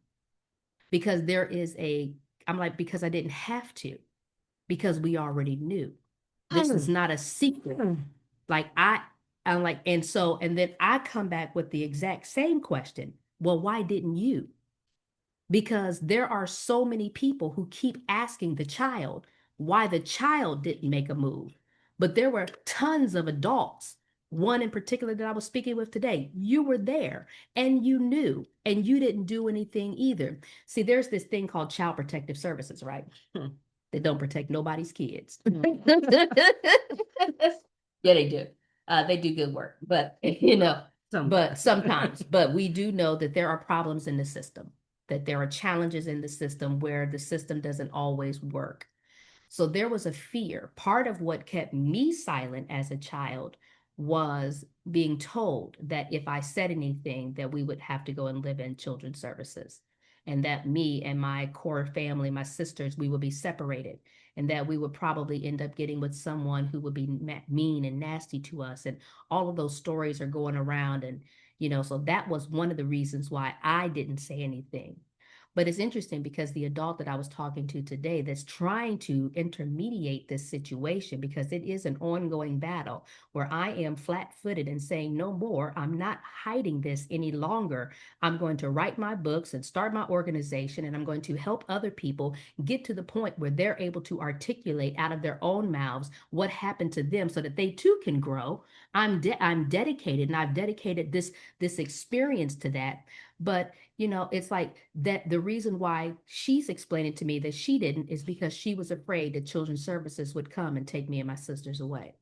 Because I'm like, because I didn't have to, because we already knew. This is not a secret. Like I'm like, and then I come back with the exact same question. Well, why didn't you? Because there are so many people who keep asking the child why the child didn't make a move. But there were tons of adults, one in particular that I was speaking with today. You were there and you knew, and you didn't do anything either. See, there's this thing called Child Protective Services, right? That don't protect nobody's kids. Yeah, they do. They do good work, but but sometimes, but we do know that there are problems in the system, that there are challenges in the system where the system doesn't always work. So there was a fear. Part of what kept me silent as a child was being told that if I said anything, that we would have to go and live in children's services, and that me and my core family, my sisters, we would be separated, and that we would probably end up getting with someone who would be mean and nasty to us. And all of those stories are going around. And, so that was one of the reasons why I didn't say anything. But it's interesting because the adult that I was talking to today that's trying to intermediate this situation, because it is an ongoing battle where I am flat footed and saying, no more, I'm not hiding this any longer. I'm going to write my books and start my organization, and I'm going to help other people get to the point where they're able to articulate out of their own mouths what happened to them so that they too can grow. I'm dedicated, and I've dedicated this experience to that. But it's like that the reason why she's explaining to me that she didn't is because she was afraid that children's services would come and take me and my sisters away.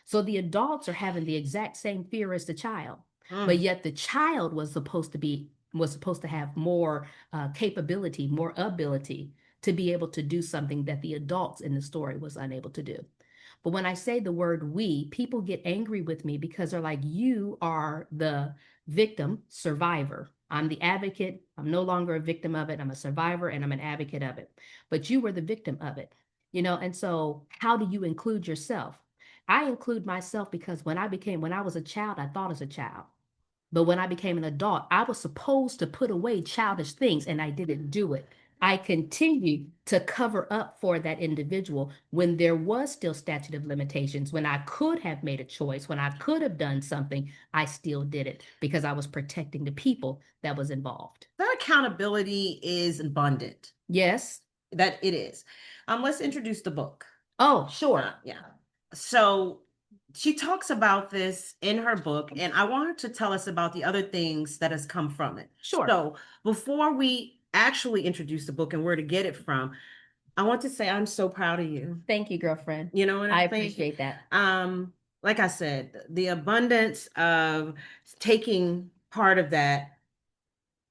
So the adults are having the exact same fear as the child, but yet the child was supposed to have more capability, more ability to be able to do something that the adults in the story was unable to do. But when I say the word we, people get angry with me because they're like, you are the victim, survivor. I'm the advocate. I'm no longer a victim of it. I'm a survivor and I'm an advocate of it. But you were the victim of it, and so how do you include yourself? I include myself because when I was a child, I thought as a child. But when I became an adult, I was supposed to put away childish things and I didn't do it. I continued to cover up for that individual when there was still statute of limitations, when I could have made a choice, when I could have done something, I still did it because I was protecting the people that was involved. That accountability is abundant. Yes. That it is. Let's introduce the book. Oh, sure. Yeah. So she talks about this in her book, and I want her to tell us about the other things that has come from it. Sure. So before we actually introduce the book and where to get it from, I want to say I'm so proud of you. Thank you, girlfriend. You know what I I'm saying? appreciate that. Like I said, the abundance of taking part of that,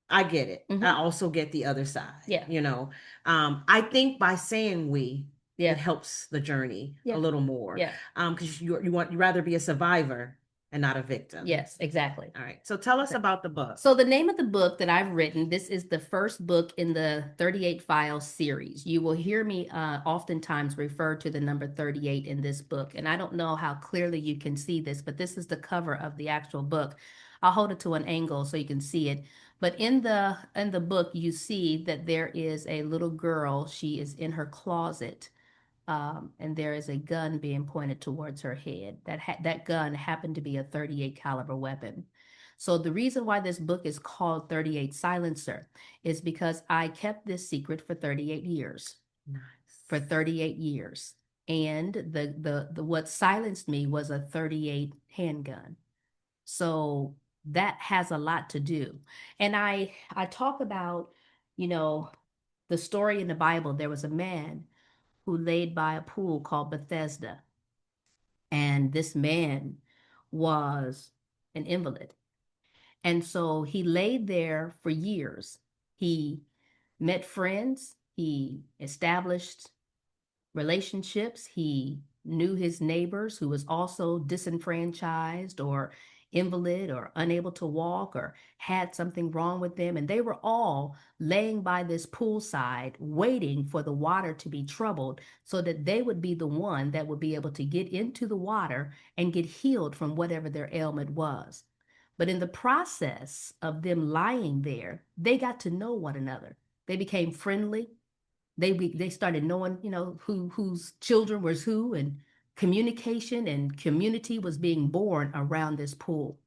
I get it. I also get the other side. Yeah. I think by saying we, Yeah. it helps the journey Yeah. a little more. Yeah. Because you rather be a survivor and not a victim. Yes, exactly. All right. So tell us about the book. So the name of the book that I've written, this is the first book in the 38 Files series. You will hear me oftentimes refer to the number 38 in this book. And I don't know how clearly you can see this, but this is the cover of the actual book. I'll hold it to an angle so you can see it. But in the book, you see that there is a little girl. She is in her closet. And there is a gun being pointed towards her head. That gun happened to be a 38 caliber weapon. So the reason why this book is called 38 Silencer is because I kept this secret for 38 years. Nice. For 38 years. And the what silenced me was a 38 handgun. So that has a lot to do. And I talk about, the story in the Bible. There was a man who laid by a pool called Bethesda. And this man was an invalid. And so he laid there for years. He met friends, he established relationships, he knew his neighbors who was also disenfranchised or invalid or unable to walk or had something wrong with them. And they were all laying by this poolside, waiting for the water to be troubled so that they would be the one that would be able to get into the water and get healed from whatever their ailment was. But in the process of them lying there, they got to know one another. They became friendly. They started knowing, whose children was who, and communication and community was being born around this pool.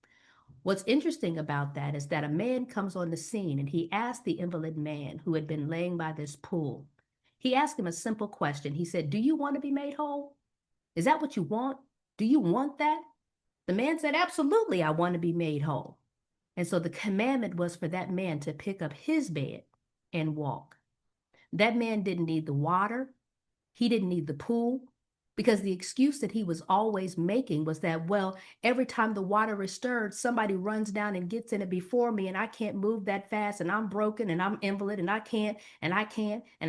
What's interesting about that is that a man comes on the scene and he asked the invalid man who had been laying by this pool. He asked him a simple question. He said, "Do you want to be made whole? Is that what you want? Do you want that?" The man said, "Absolutely, I want to be made whole." And so the commandment was for that man to pick up his bed and walk. That man didn't need the water. He didn't need the pool, because the excuse that he was always making was that, well, every time the water is stirred, somebody runs down and gets in it before me, and I can't move that fast, and I'm broken, and I'm invalid, and I can't, and I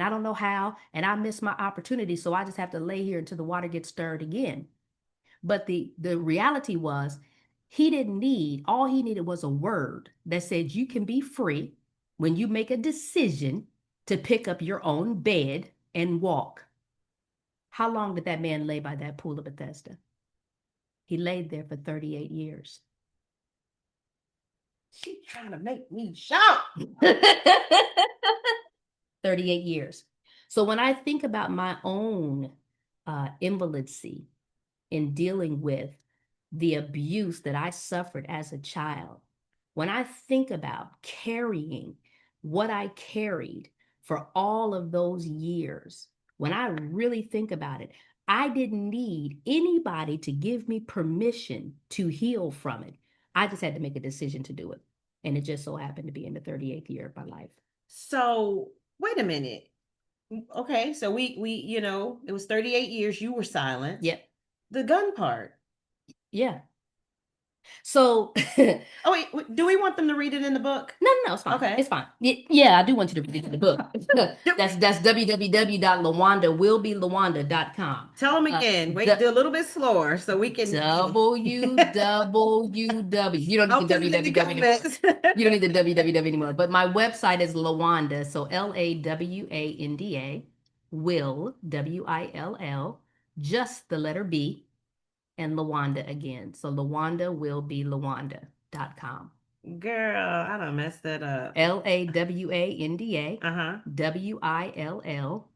don't know how, and I miss my opportunity, so I just have to lay here until the water gets stirred again. But the reality was, all he needed was a word that said you can be free when you make a decision to pick up your own bed and walk. How long did that man lay by that pool of Bethesda? He laid there for 38 years. She's trying to make me shout. 38 years. So when I think about my own invalidency in dealing with the abuse that I suffered as a child, when I think about carrying what I carried for all of those years, when I really think about it, I didn't need anybody to give me permission to heal from it. I just had to make a decision to do it. And it just so happened to be in the 38th year of my life. So wait a minute. Okay, so we it was 38 years you were silent. Yep. The gun part. Yeah. So, Oh wait, do we want them to read it in the book? no, it's fine. Okay. It's fine. Yeah, I do want you to read the book. That's www.lawandawillbelawanda.com. Tell them again. Wait, do a little bit slower so we can www. You don't need the www. You don't need the www anymore. But my website is Lawanda, so LAWANDA, will, WILL, just the letter B, and Lawanda again. So LawandaWillBeLawanda.com. Girl, I done messed that up. LAWANDA, Uh-huh. WILL,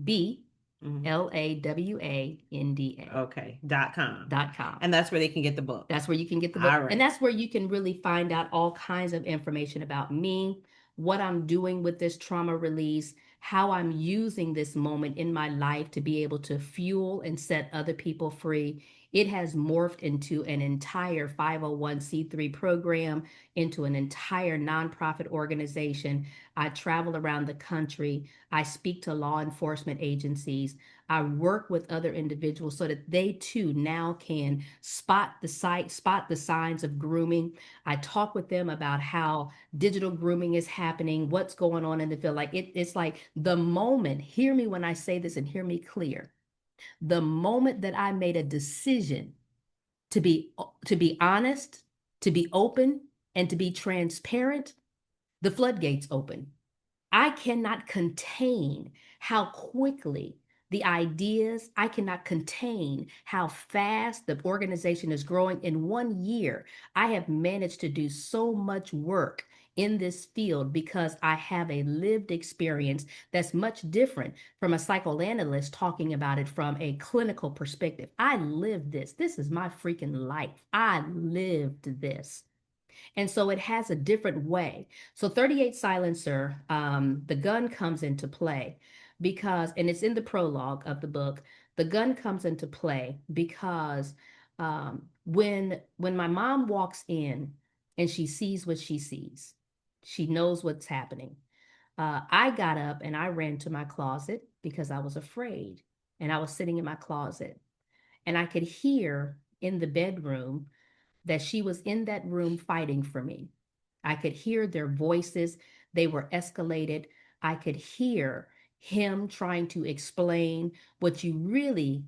B, LAWANDA. Okay. .com. .com. And that's where they can get the book. That's where you can get the book. All right. And that's where you can really find out all kinds of information about me, what I'm doing with this trauma release, how I'm using this moment in my life to be able to fuel and set other people free. It has morphed into an entire 501c3 program, into an entire nonprofit organization. I travel around the country. I speak to law enforcement agencies. I work with other individuals so that they too now can spot the signs of grooming. I talk with them about how digital grooming is happening, what's going on in the field. Like it's like the moment, hear me when I say this and hear me clear. The moment that I made a decision to be honest, to be open, and to be transparent, the floodgates open. I cannot contain how quickly I cannot contain how fast the organization is growing. In 1 year, I have managed to do so much work in this field because I have a lived experience that's much different from a psychoanalyst talking about it from a clinical perspective. I lived this. This is my freaking life. I lived this. And so it has a different way. So 38 Silencer, the gun comes into play because, and it's in the prologue of the book, the gun comes into play because when my mom walks in and she sees what she sees, she knows what's happening. I got up and I ran to my closet because I was afraid. And I was sitting in my closet and I could hear in the bedroom that she was in that room fighting for me. I could hear their voices. They were escalated. I could hear him trying to explain what you really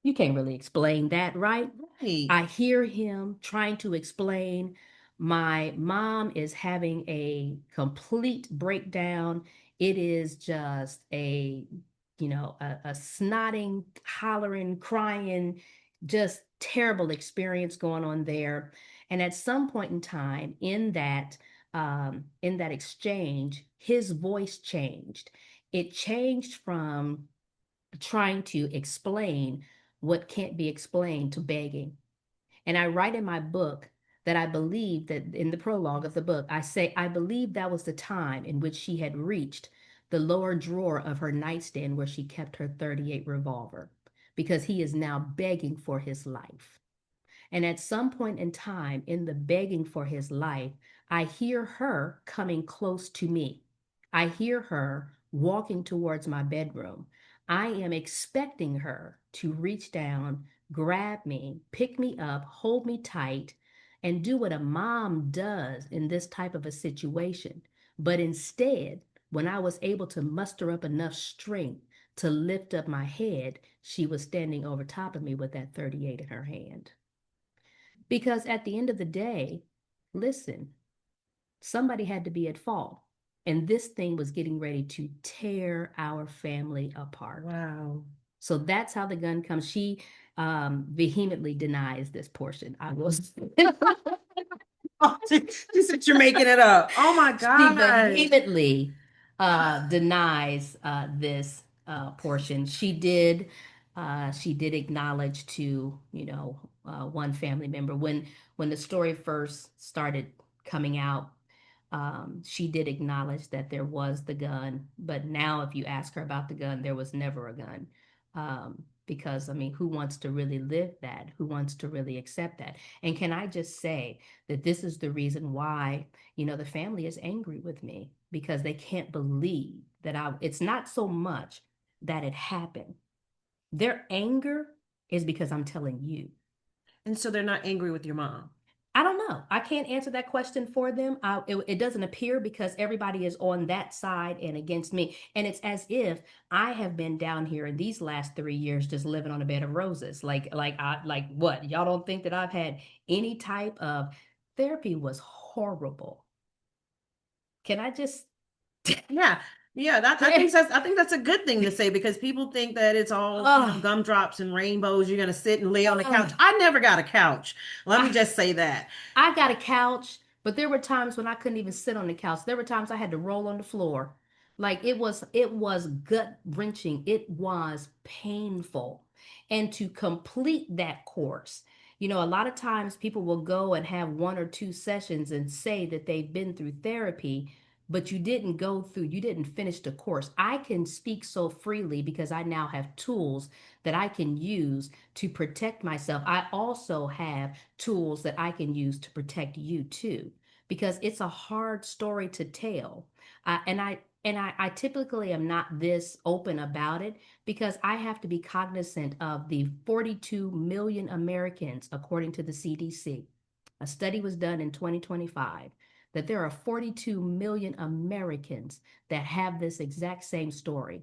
You can't really explain that, right? Right. I hear him trying to explain my mom is having a complete breakdown. It is just a snotting, hollering, crying, just terrible experience going on there. And at some point in time in that exchange, his voice changed. It changed from trying to explain what can't be explained to begging. And I write in my book that I believe that in the prologue of the book, I say, I believe that was the time in which she had reached the lower drawer of her nightstand where she kept her 38 revolver, because he is now begging for his life. And at some point in time in the begging for his life, I hear her coming close to me. I hear her walking towards my bedroom. I am expecting her to reach down, grab me, pick me up, hold me tight, and do what a mom does in this type of a situation. But instead, when I was able to muster up enough strength to lift up my head, she was standing over top of me with that 38 in her hand. Because at the end of the day, listen, somebody had to be at fault. And this thing was getting ready to tear our family apart. Wow. So that's how the gun comes. She vehemently denies this portion. I was Oh, she said you're making it up. Oh my she gosh. vehemently denies this portion. She did acknowledge to one family member when the story first started coming out. She did acknowledge that there was the gun, but now if you ask her about the gun, there was never a gun. Because I mean, who wants to really live that? Who wants to really accept that? And can I just say that this is the reason why the family is angry with me, because they can't believe that it's not so much that it happened. Their anger is because I'm telling you. And so they're not angry with your mom. I don't know. I can't answer that question for them. It doesn't appear, because everybody is on that side and against me. And it's as if I have been down here in these last 3 years just living on a bed of roses. Like what? Y'all don't think that I've had any type of therapy? Was horrible. Can I just Yeah. Yeah, I think that's a good thing to say, because people think that it's all, oh, gumdrops and rainbows. You're gonna sit and lay on the couch. oh. I never got a couch. Let me I, just say that. I got a couch, but there were times when I couldn't even sit on the couch. There were times I had to roll on the floor. Like it was gut wrenching. It was painful. And to complete that course, a lot of times people will go and have one or two sessions and say that they've been through therapy, but you didn't finish the course. I can speak so freely because I now have tools that I can use to protect myself. I also have tools that I can use to protect you too, because it's a hard story to tell. And I typically am not this open about it, because I have to be cognizant of the 42 million Americans, according to the CDC. A study was done in 2025 that there are 42 million Americans that have this exact same story.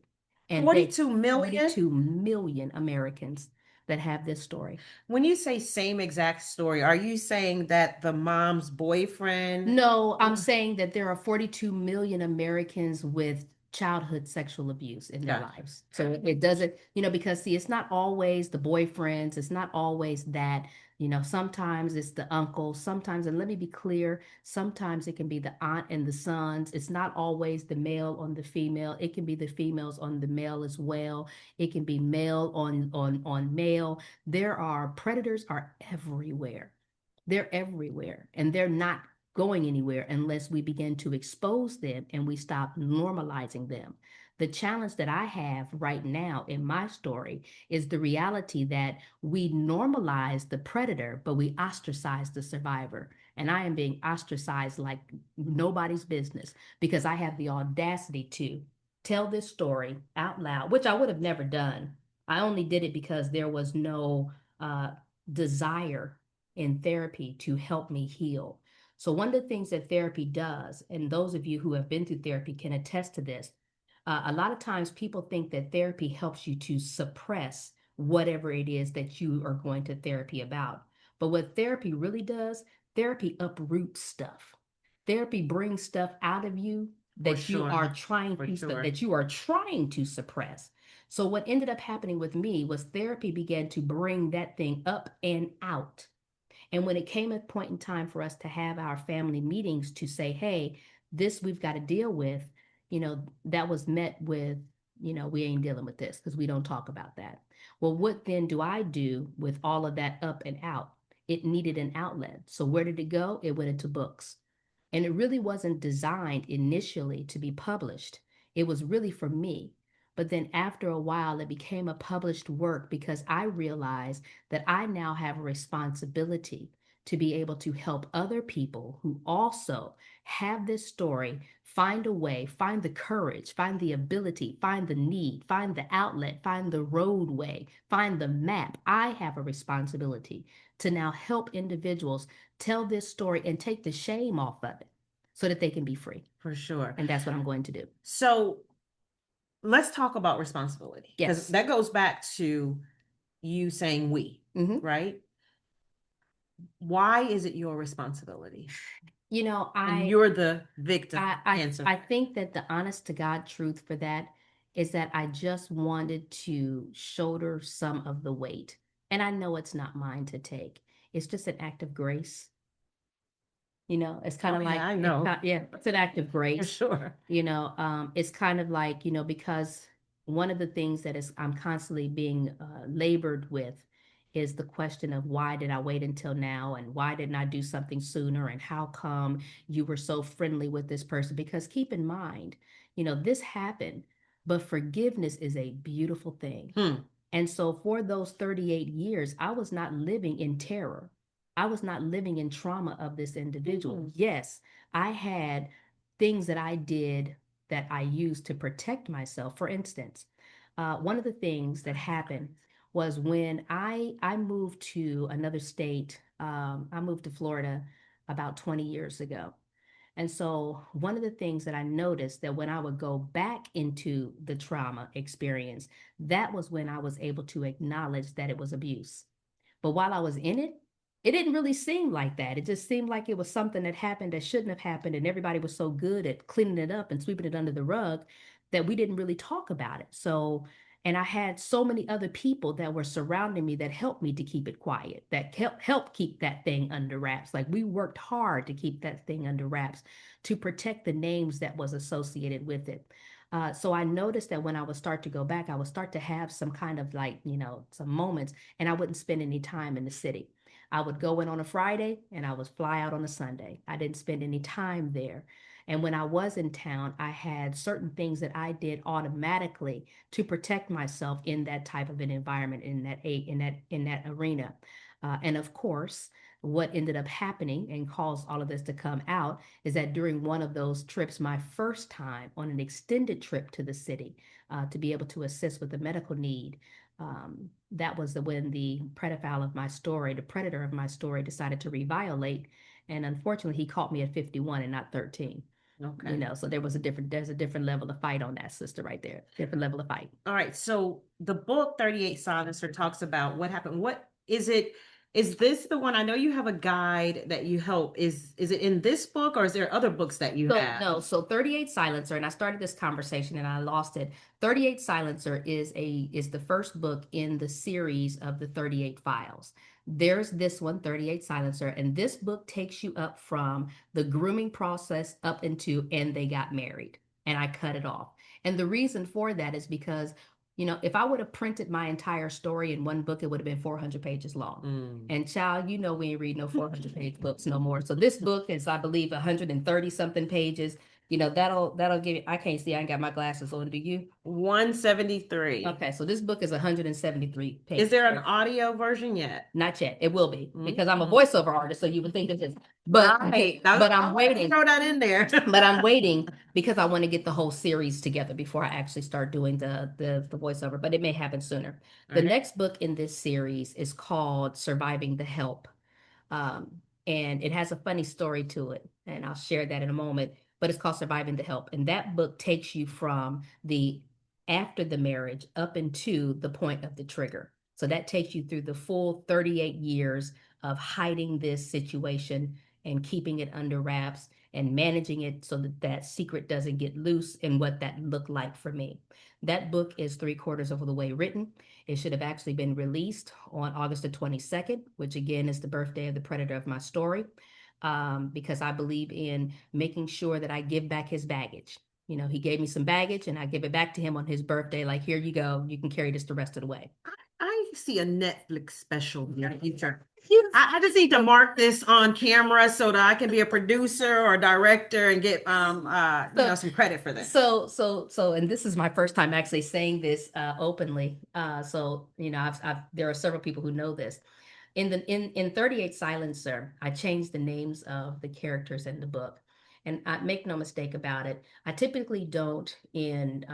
And they 42 million? 42 million Americans that have this story. When you say same exact story, are you saying that the mom's boyfriend? No, I'm saying that there are 42 million Americans with childhood sexual abuse in their Gotcha. lives. So it doesn't, because see, it's not always the boyfriends, it's not always that, sometimes it's the uncle, sometimes, and let me be clear, sometimes it can be the aunt and the sons. It's not always the male on the female. It can be the females on the male as well. It can be male on male. Predators are everywhere. They're everywhere, and they're not going anywhere unless we begin to expose them and we stop normalizing them. The challenge that I have right now in my story is the reality that we normalize the predator, but we ostracize the survivor. And I am being ostracized like nobody's business, because I have the audacity to tell this story out loud, which I would have never done. I only did it because there was no desire in therapy to help me heal. So, one of the things that therapy does, and those of you who have been through therapy can attest to this, a lot of times people think that therapy helps you to suppress whatever it is that you are going to therapy about. But what therapy really does, therapy uproots stuff. Therapy brings stuff out of you For that you sure. are trying For to sure. that you are trying to suppress. So what ended up happening with me was therapy began to bring that thing up and out. And when it came a point in time for us to have our family meetings to say, hey, this we've got to deal with, that was met with, we ain't dealing with this because we don't talk about that. Well, what then do I do with all of that up and out? It needed an outlet. So where did it go? It went into books. And it really wasn't designed initially to be published. It was really for me. But then after a while, it became a published work because I realized that I now have a responsibility to be able to help other people who also have this story find a way, find the courage, find the ability, find the need, find the outlet, find the roadway, find the map. I have a responsibility to now help individuals tell this story and take the shame off of it so that they can be free. For sure. And that's what I'm going to do. So let's talk about responsibility. Because Yes. that goes back to you saying we, right? Why is it your responsibility? And you're the victim. I think that the honest to God truth for that is that I just wanted to shoulder some of the weight. And I know it's not mine to take. It's just an act of grace. It's kind of like, I know. It's an act of grace. For sure. It's kind of like, because one of the things that I'm constantly being labored with is the question of why did I wait until now and why didn't I do something sooner and how come you were so friendly with this person? Because keep in mind, this happened, but forgiveness is a beautiful thing. And so for those 38 years, I was not living in terror. I was not living in trauma of this individual. Yes, I had things that I did that I used to protect myself. For instance, one of the things that happened was when I moved to another state. I moved to Florida about 20 years ago. And so one of the things that I noticed that when I would go back into the trauma experience, that was when I was able to acknowledge that it was abuse. But while I was in it, it didn't really seem like that. It just seemed like it was something that happened that shouldn't have happened. And everybody was so good at cleaning it up and sweeping it under the rug that we didn't really talk about it. So, and I had so many other people that were surrounding me that helped me to keep it quiet, that help keep that thing under wraps. Like we worked hard to keep that thing under wraps to protect the names that was associated with it. So I noticed that when I would start to go back, I would start to have some kind of like, some moments, and I wouldn't spend any time in the city. I would go in on a Friday and I would fly out on a Sunday. I didn't spend any time there. And when I was in town, I had certain things that I did automatically to protect myself in that type of an environment, in that arena. And of course, what ended up happening and caused all of this to come out is that during one of those trips, my first time on an extended trip to the city to be able to assist with the medical need, that was when the pedophile of my story, the predator of my story, decided to reviolate. And unfortunately, he caught me at 51 and not 13. Okay. So there's a different level of fight on that, sister, right there. Different level of fight. All right. So the book 38 Silencer talks about what happened. What is it? Is this the one? I know you have a guide that you help. Is it in this book or is there other books that you have? No, so 38 Silencer, and I started this conversation and I lost it. 38 Silencer is the first book in the series of the 38 files. There's this one, 38 Silencer, and this book takes you up from the grooming process up into and they got married. And I cut it off. And the reason for that is because if I would have printed my entire story in one book, it would have been 400 pages long. And child, we ain't read no 400-page books no more. So this book is, I believe, 130 something pages. That'll give you, I can't see, I ain't got my glasses on. Do you? 173. Okay, so this book is 173 pages. Is there an audio version yet? Not yet. It will be because I'm a voiceover artist, so you would think it's but I'm waiting. Throw that in there. But I'm waiting because I want to get the whole series together before I actually start doing the voiceover, but it may happen sooner. The next book in this series is called Surviving the Help. And it has a funny story to it, and I'll share that in a moment, but it's called Surviving the Help. And that book takes you from the after the marriage up into the point of the trigger. So that takes you through the full 38 years of hiding this situation and keeping it under wraps and managing it so that that secret doesn't get loose, and what that looked like for me. That book is 3/4 of the way written. It should have actually been released on August the 22nd, which again is the birthday of the predator of my story, because I believe in making sure that I give back his baggage. You know, he gave me some baggage and I give it back to him on his birthday. Like, here you go. You can carry this the rest of the way. I see a Netflix special in the future. Yes. I just need to mark this on camera so that I can be a producer or director and get some credit for this. So, and this is my first time actually saying this openly. So, you know, there are several people who know this. In 38 Silencer, I changed the names of the characters in the book. And I make no mistake about it. I typically don't in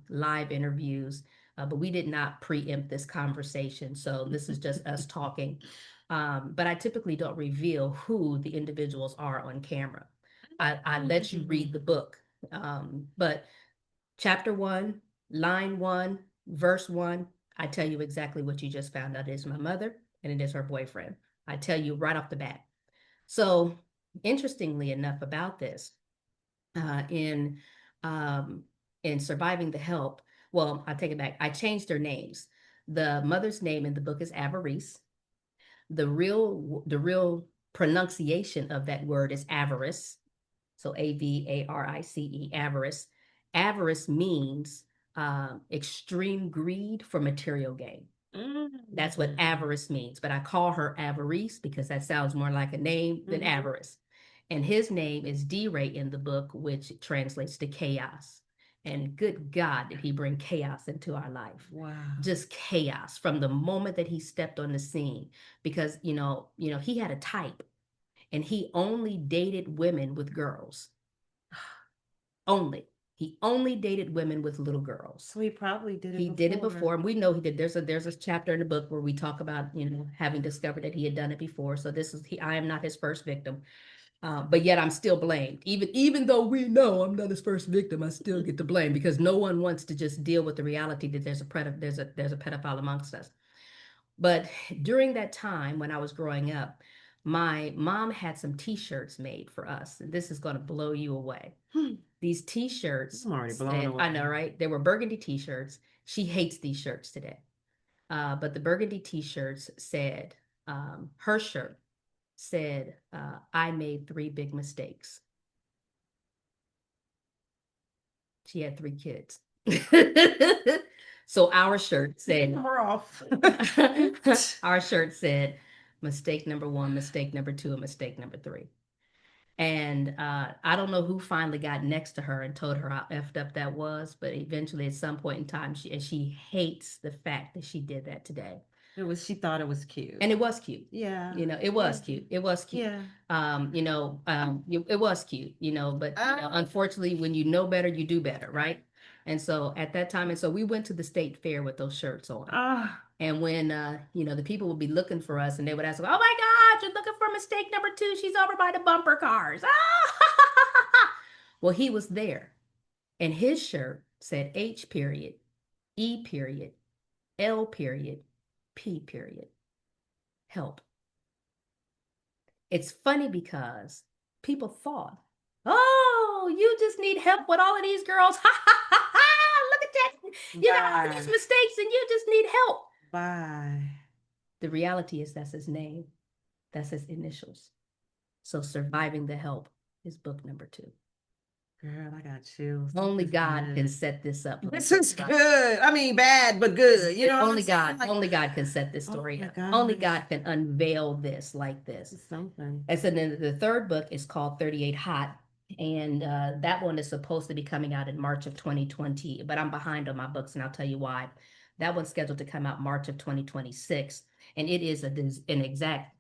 live interviews, but we did not preempt this conversation. So this is just us talking. But I typically don't reveal who the individuals are on camera. I let you read the book. But chapter 1, line 1, verse 1, I tell you exactly what you just found out. It is my mother and it is her boyfriend. I tell you right off the bat. So interestingly enough about this, in Surviving the Help, well, I take it back. I changed their names. The mother's name in the book is Avarice. The real pronunciation of that word is avarice. So Avarice, avarice. Avarice means extreme greed for material gain. That's what avarice means. But I call her Avarice because that sounds more like a name than avarice. And his name is D-Ray in the book, which translates to chaos. And good God, did he bring chaos into our life? Wow. Just chaos from the moment that he stepped on the scene. Because, he had a type and he only dated women with girls. Only. He only dated women with little girls. So he probably did it He before. did it before, and we know he did. There's a chapter in the book where we talk about, having discovered that he had done it before. So I am not his first victim. But yet I'm still blamed. Even though we know I'm not his first victim, I still get to blame because no one wants to just deal with the reality that there's a pedophile amongst us. But during that time when I was growing up, my mom had some T-shirts made for us. And this is going to blow you away. These T-shirts, I'm already blown away. I know, right? They were burgundy T-shirts. She hates these shirts today. But the burgundy T-shirts said, her shirt said, I made 3 big mistakes. She had 3 kids. So our shirt said, We're off. our shirt said, mistake number 1, mistake number 2, and mistake number 3. And I don't know who finally got next to her and told her how effed up that was, but eventually at some point in time, she hates the fact that she did that today. She thought it was cute. And it was cute. Yeah. It was cute. It was cute. Yeah. It was cute, but unfortunately, when you know better, you do better, right? And so at that time, and so we went to the state fair with those shirts on. And when, the people would be looking for us and they would ask, oh my God, you're looking for mistake number 2. She's over by the bumper cars. Well, he was there and his shirt said H period, E period, L period, P period. Help. It's funny because people thought, oh, you just need help with all of these girls. Ha ha ha ha. Look at that. You got all these mistakes and you just need help. Bye. The reality is that's his name. That's his initials. So Surviving the Help is book number 2. Girl, I got chills. Only God can set this up. This is good. I mean, bad, but good. Only God can set this story up. Only God can unveil this like this. It's something. And so then the third book is called 38 Hot. And that one is supposed to be coming out in March of 2020, but I'm behind on my books and I'll tell you why. That one's scheduled to come out March of 2026. And it is an exact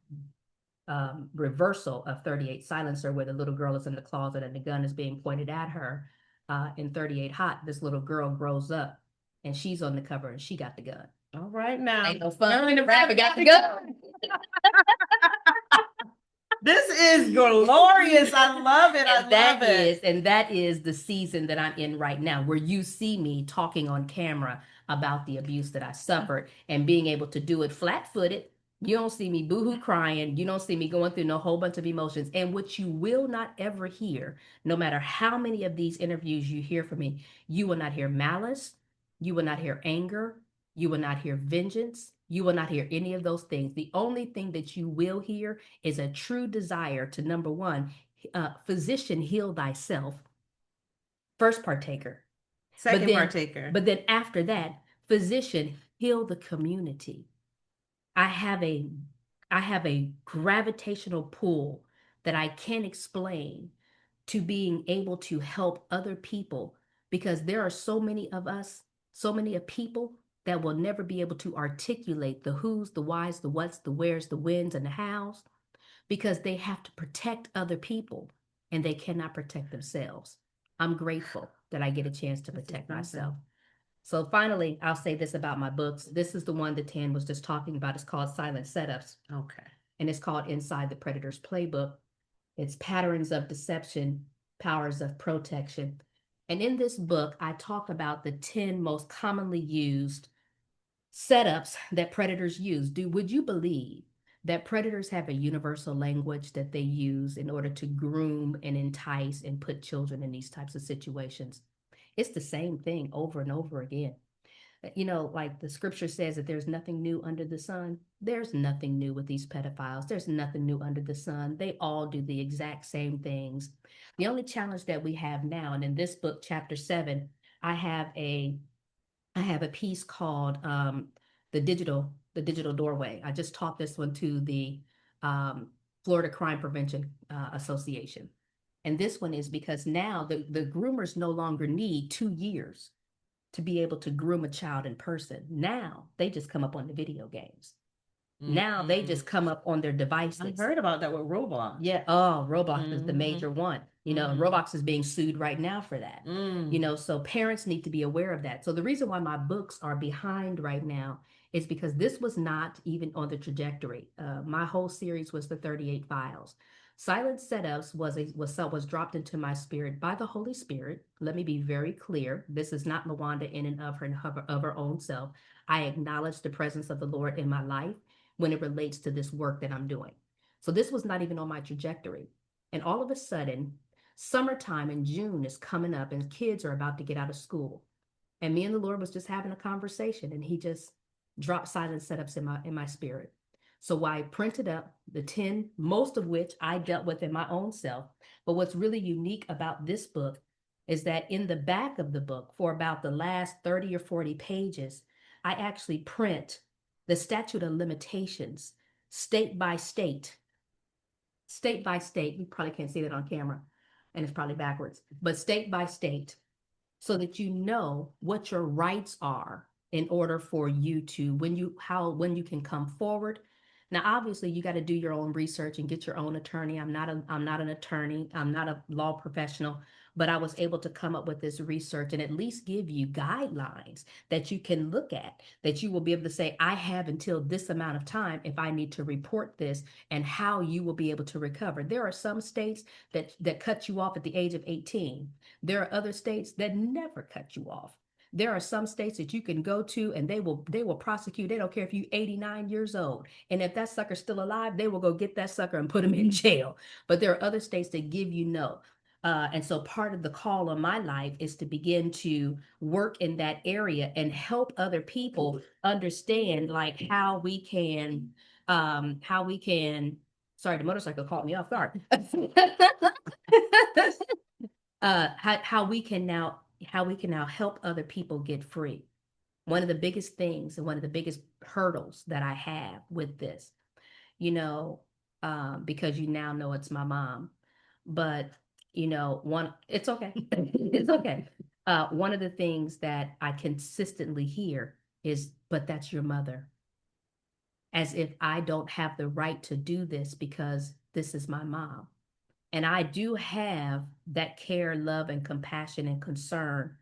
reversal of 38 Silencer, where the little girl is in the closet and the gun is being pointed at her. In 38 Hot, this little girl grows up and she's on the cover and she got the gun. All right now. Ain't no fun. The rabbit got the gun. This is glorious. I love it. I love it. And that is the season that I'm in right now, where you see me talking on camera about the abuse that I suffered and being able to do it flat-footed. You don't see me boohoo crying. You don't see me going through no whole bunch of emotions. And what you will not ever hear, no matter how many of these interviews you hear from me, you will not hear malice. You will not hear anger. You will not hear vengeance. You will not hear any of those things. The only thing that you will hear is a true desire to, number one, physician, heal thyself, first partaker. But Second then, partaker. but then after that, physician, heal the community. I have a I have a gravitational pull that I can't explain to being able to help other people because there are so many of us, so many of people that will never be able to articulate the who's, the why's, the what's, the where's, the when's, and the how's because they have to protect other people and they cannot protect themselves. I'm grateful that I get a chance to protect myself. So finally, I'll say this about my books. This is the one that Tan was just talking about. It's called Silent Setups. Okay. And it's called Inside the Predator's Playbook. It's Patterns of Deception, Powers of Protection. And in this book, I talk about the 10 most commonly used setups that predators use. Would you believe that predators have a universal language that they use in order to groom and entice and put children in these types of situations? It's the same thing over and over again. You know, like the scripture says that there's nothing new under the sun. There's nothing new with these pedophiles. There's nothing new under the sun. They all do the exact same things. The only challenge that we have now, and in this book, chapter 7, I have a piece called the digital doorway. I just taught this one to the Florida Crime Prevention Association. And this one is because now the groomers no longer need 2 years to be able to groom a child in person. Now they just come up on the video games. Now they just come up on their devices. I heard about that with Roblox. Yeah. Oh, Roblox is the major one. You know, Roblox is being sued right now for that. You know, so parents need to be aware of that. So the reason why my books are behind right now is because this was not even on the trajectory. My whole series was the 38 Files. Silent Setups was dropped into my spirit by the Holy Spirit. Let me be very clear. This is not Lawanda in and of her own self. I acknowledge the presence of the Lord in my life when it relates to this work that I'm doing. So this was not even on my trajectory. And all of a sudden, summertime in June is coming up and kids are about to get out of school. And me and the Lord was just having a conversation and he just dropped Silent Setups in my spirit. So I printed up the 10, most of which I dealt with in my own self. But what's really unique about this book is that in the back of the book, for about the last 30 or 40 pages, I actually print the statute of limitations, state by state. State by state, you probably can't see that on camera, and it's probably backwards, but state by state, so that you know what your rights are in order for you to, when you can come forward. Now, obviously, you got to do your own research and get your own attorney. I'm not an attorney. I'm not a law professional, but I was able to come up with this research and at least give you guidelines that you can look at, that you will be able to say, I have until this amount of time if I need to report this, and how you will be able to recover. There are some states that cut you off at the age of 18. There are other states that never cut you off. There are some states that you can go to and they will prosecute. They don't care if you're 89 years old. And if that sucker's still alive, they will go get that sucker and put him in jail. But there are other states that give you no. And so part of the call on my life is to begin to work in that area and help other people understand like how we can, sorry, the motorcycle caught me off guard. How we can now help other people get free. One of the biggest things and one of the biggest hurdles that I have with this, you know, because you now know it's my mom, but you know, it's okay. It's okay. One of the things that I consistently hear is, but that's your mother. As if I don't have the right to do this because this is my mom. And I do have that care, love, and compassion and concern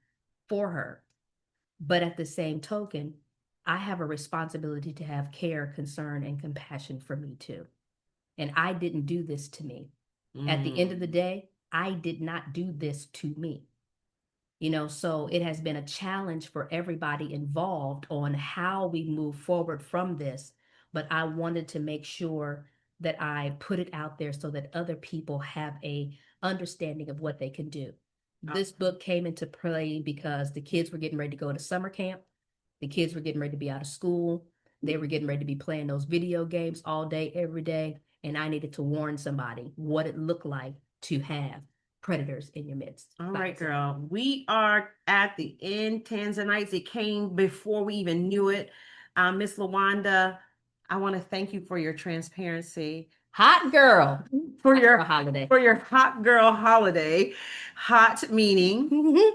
for her. But at the same token, I have a responsibility to have care, concern, and compassion for me too. And I didn't do this to me. At the end of the day, I did not do this to me. So it has been a challenge for everybody involved on how we move forward from this. But I wanted to make sure that I put it out there so that other people have a understanding of what they can do. This book came into play because the kids were getting ready to go to summer camp. The kids were getting ready to be out of school. They were getting ready to be playing those video games all day, every day. And I needed to warn somebody what it looked like to have predators in your midst. All Like I right, said. girl. We are at the end, Tanzanites. It came before we even knew it. Miss Lawanda, I want to thank you for your transparency, Hot girl. for Hot girl your holiday. for your hot girl holiday. Hot meaning.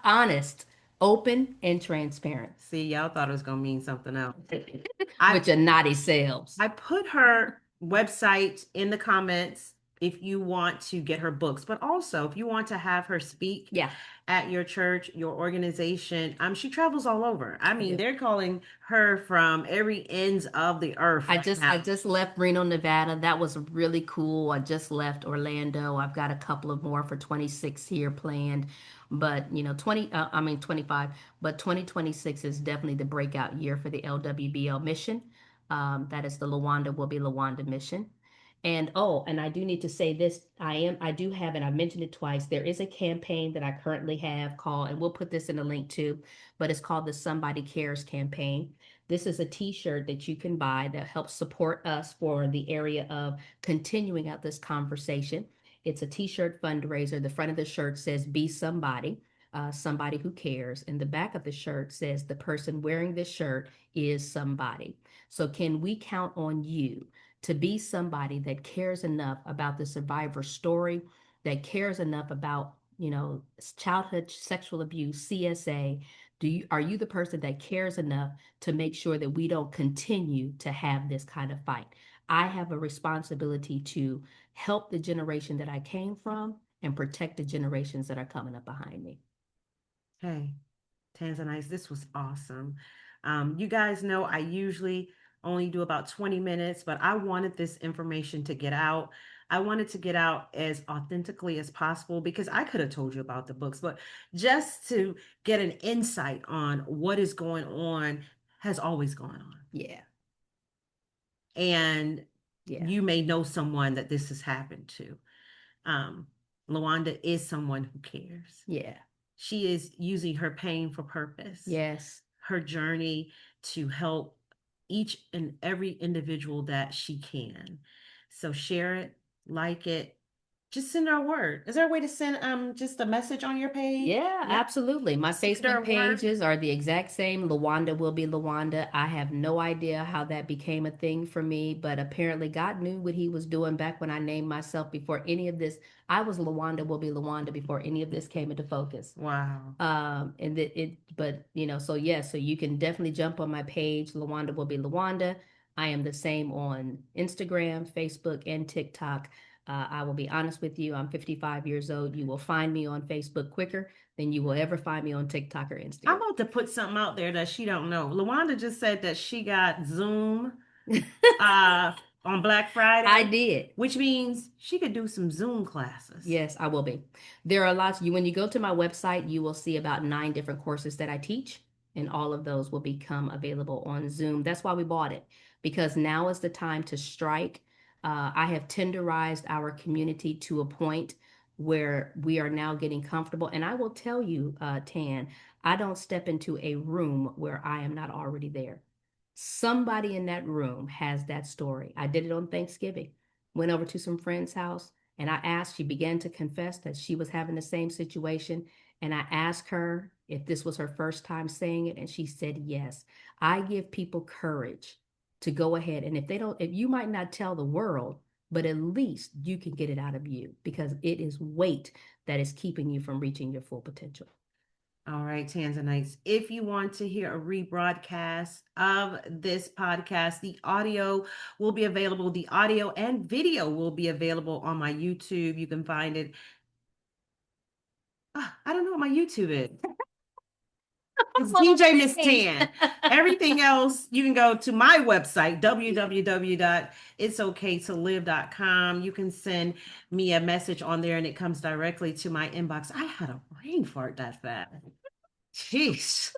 Honest, open, and transparent See, y'all thought it was gonna mean something else. I with your naughty selves. I put her website in the comments if you want to get her books, but also if you want to have her speak Yeah, at your church, your organization. She travels all over. I mean, do. they're calling her from every ends of the earth I right just I now. just left Reno, Nevada. That was really cool. I just left Orlando. I've got a couple of more for 26 here planned. But 25, but 2026 is definitely the breakout year for the LWBL mission. That is the Lawanda Will Be Lawanda mission. And and I do need to say this. I do have, and I mentioned it twice. There is a campaign that I currently have called, and we'll put this in the link too, but it's called the Somebody Cares campaign. This is a t-shirt that you can buy that helps support us for the area of continuing out this conversation. It's a t-shirt fundraiser. The front of the shirt says "Be Somebody," somebody who cares, and the back of the shirt says the person wearing this shirt is somebody. So can we count on you to be somebody that cares enough about the survivor story, that cares enough about, childhood sexual abuse, CSA? Are you the person that cares enough to make sure that we don't continue to have this kind of fight? I have a responsibility to help the generation that I came from and protect the generations that are coming up behind me. Hey, Tanzanites, this was awesome. You guys know I usually only do about 20 minutes, but I wanted this information to get out. I wanted to get out as authentically as possible because I could have told you about the books, but just to get an insight on what is going on has always gone on. Yeah, And yeah, you may know someone that this has happened to. Um, Lawanda is someone who cares. yeah, She is using her pain for purpose, yes. her journey to help each and every individual that she can. So share it, like it, just send her a word. Is there a way to send just a message on your page? Yeah, absolutely. My Send her Facebook a word. pages are the exact same. Lawanda Will Be Lawanda. I have no idea how that became a thing for me, but apparently God knew what he was doing back when I named myself before any of this. I was Lawanda Will Be Lawanda before any of this came into focus. Wow. And but so yes, so you can definitely jump on my page. Lawanda Will Be Lawanda. I am the same on Instagram, Facebook, and TikTok. I will be honest with you, I'm 55 years old. You will find me on Facebook quicker than you will ever find me on TikTok or I'm Instagram. about to put something out there that she don't know. Lawanda just said that she got Zoom uh on Black I Friday, did. which means she could do some Zoom classes. Yes, I will be. There are lots. When you go to my website, you will see about 9 different courses that I teach, and all of those will become available on Zoom. That's why we bought it, because now is the time to strike. I have tenderized our community to a point where we are now getting comfortable. And I will tell you, Tan, I don't step into a room where I am not already there. Somebody in that room has that story. I did it on Thanksgiving. Went over to some friend's house and I asked, she began to confess that she was having the same situation. And I asked her if this was her first time saying it. And she said, yes. I give people courage to go ahead. And if you might not tell the world, but at least you can get it out of you because it is weight that is keeping you from reaching your full potential. All right, Tanzanites. If you want to hear a rebroadcast of this podcast, the audio will be available. The audio and video will be available on my YouTube. You can find it. I don't know what my YouTube is. It's On DJ Miss stage. 10. Everything else, you can go to my website, www.itsokaytolive.com. You can send me a message on there and it comes directly to my inbox. I had a brain fart that fast. Jeez.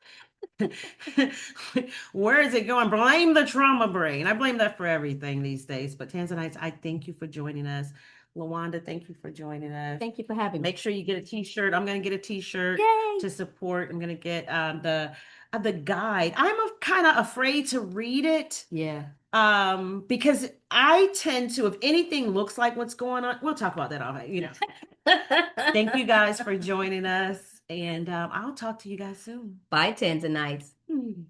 Where is it going? Blame the trauma brain. I blame that for everything these days. But Tanzanites, I thank you for joining us. Lawanda, thank you for joining us. Thank you for having me. Make sure you get a t-shirt. I'm going to get a t-shirt Yay! to support. I'm going to get the guide. I'm kind of afraid to read it Yeah. because I tend to, if anything looks like what's going on, we'll talk about that all right, Thank you guys for joining us, and I'll talk to you guys soon. Bye, Tanzanites. Hmm.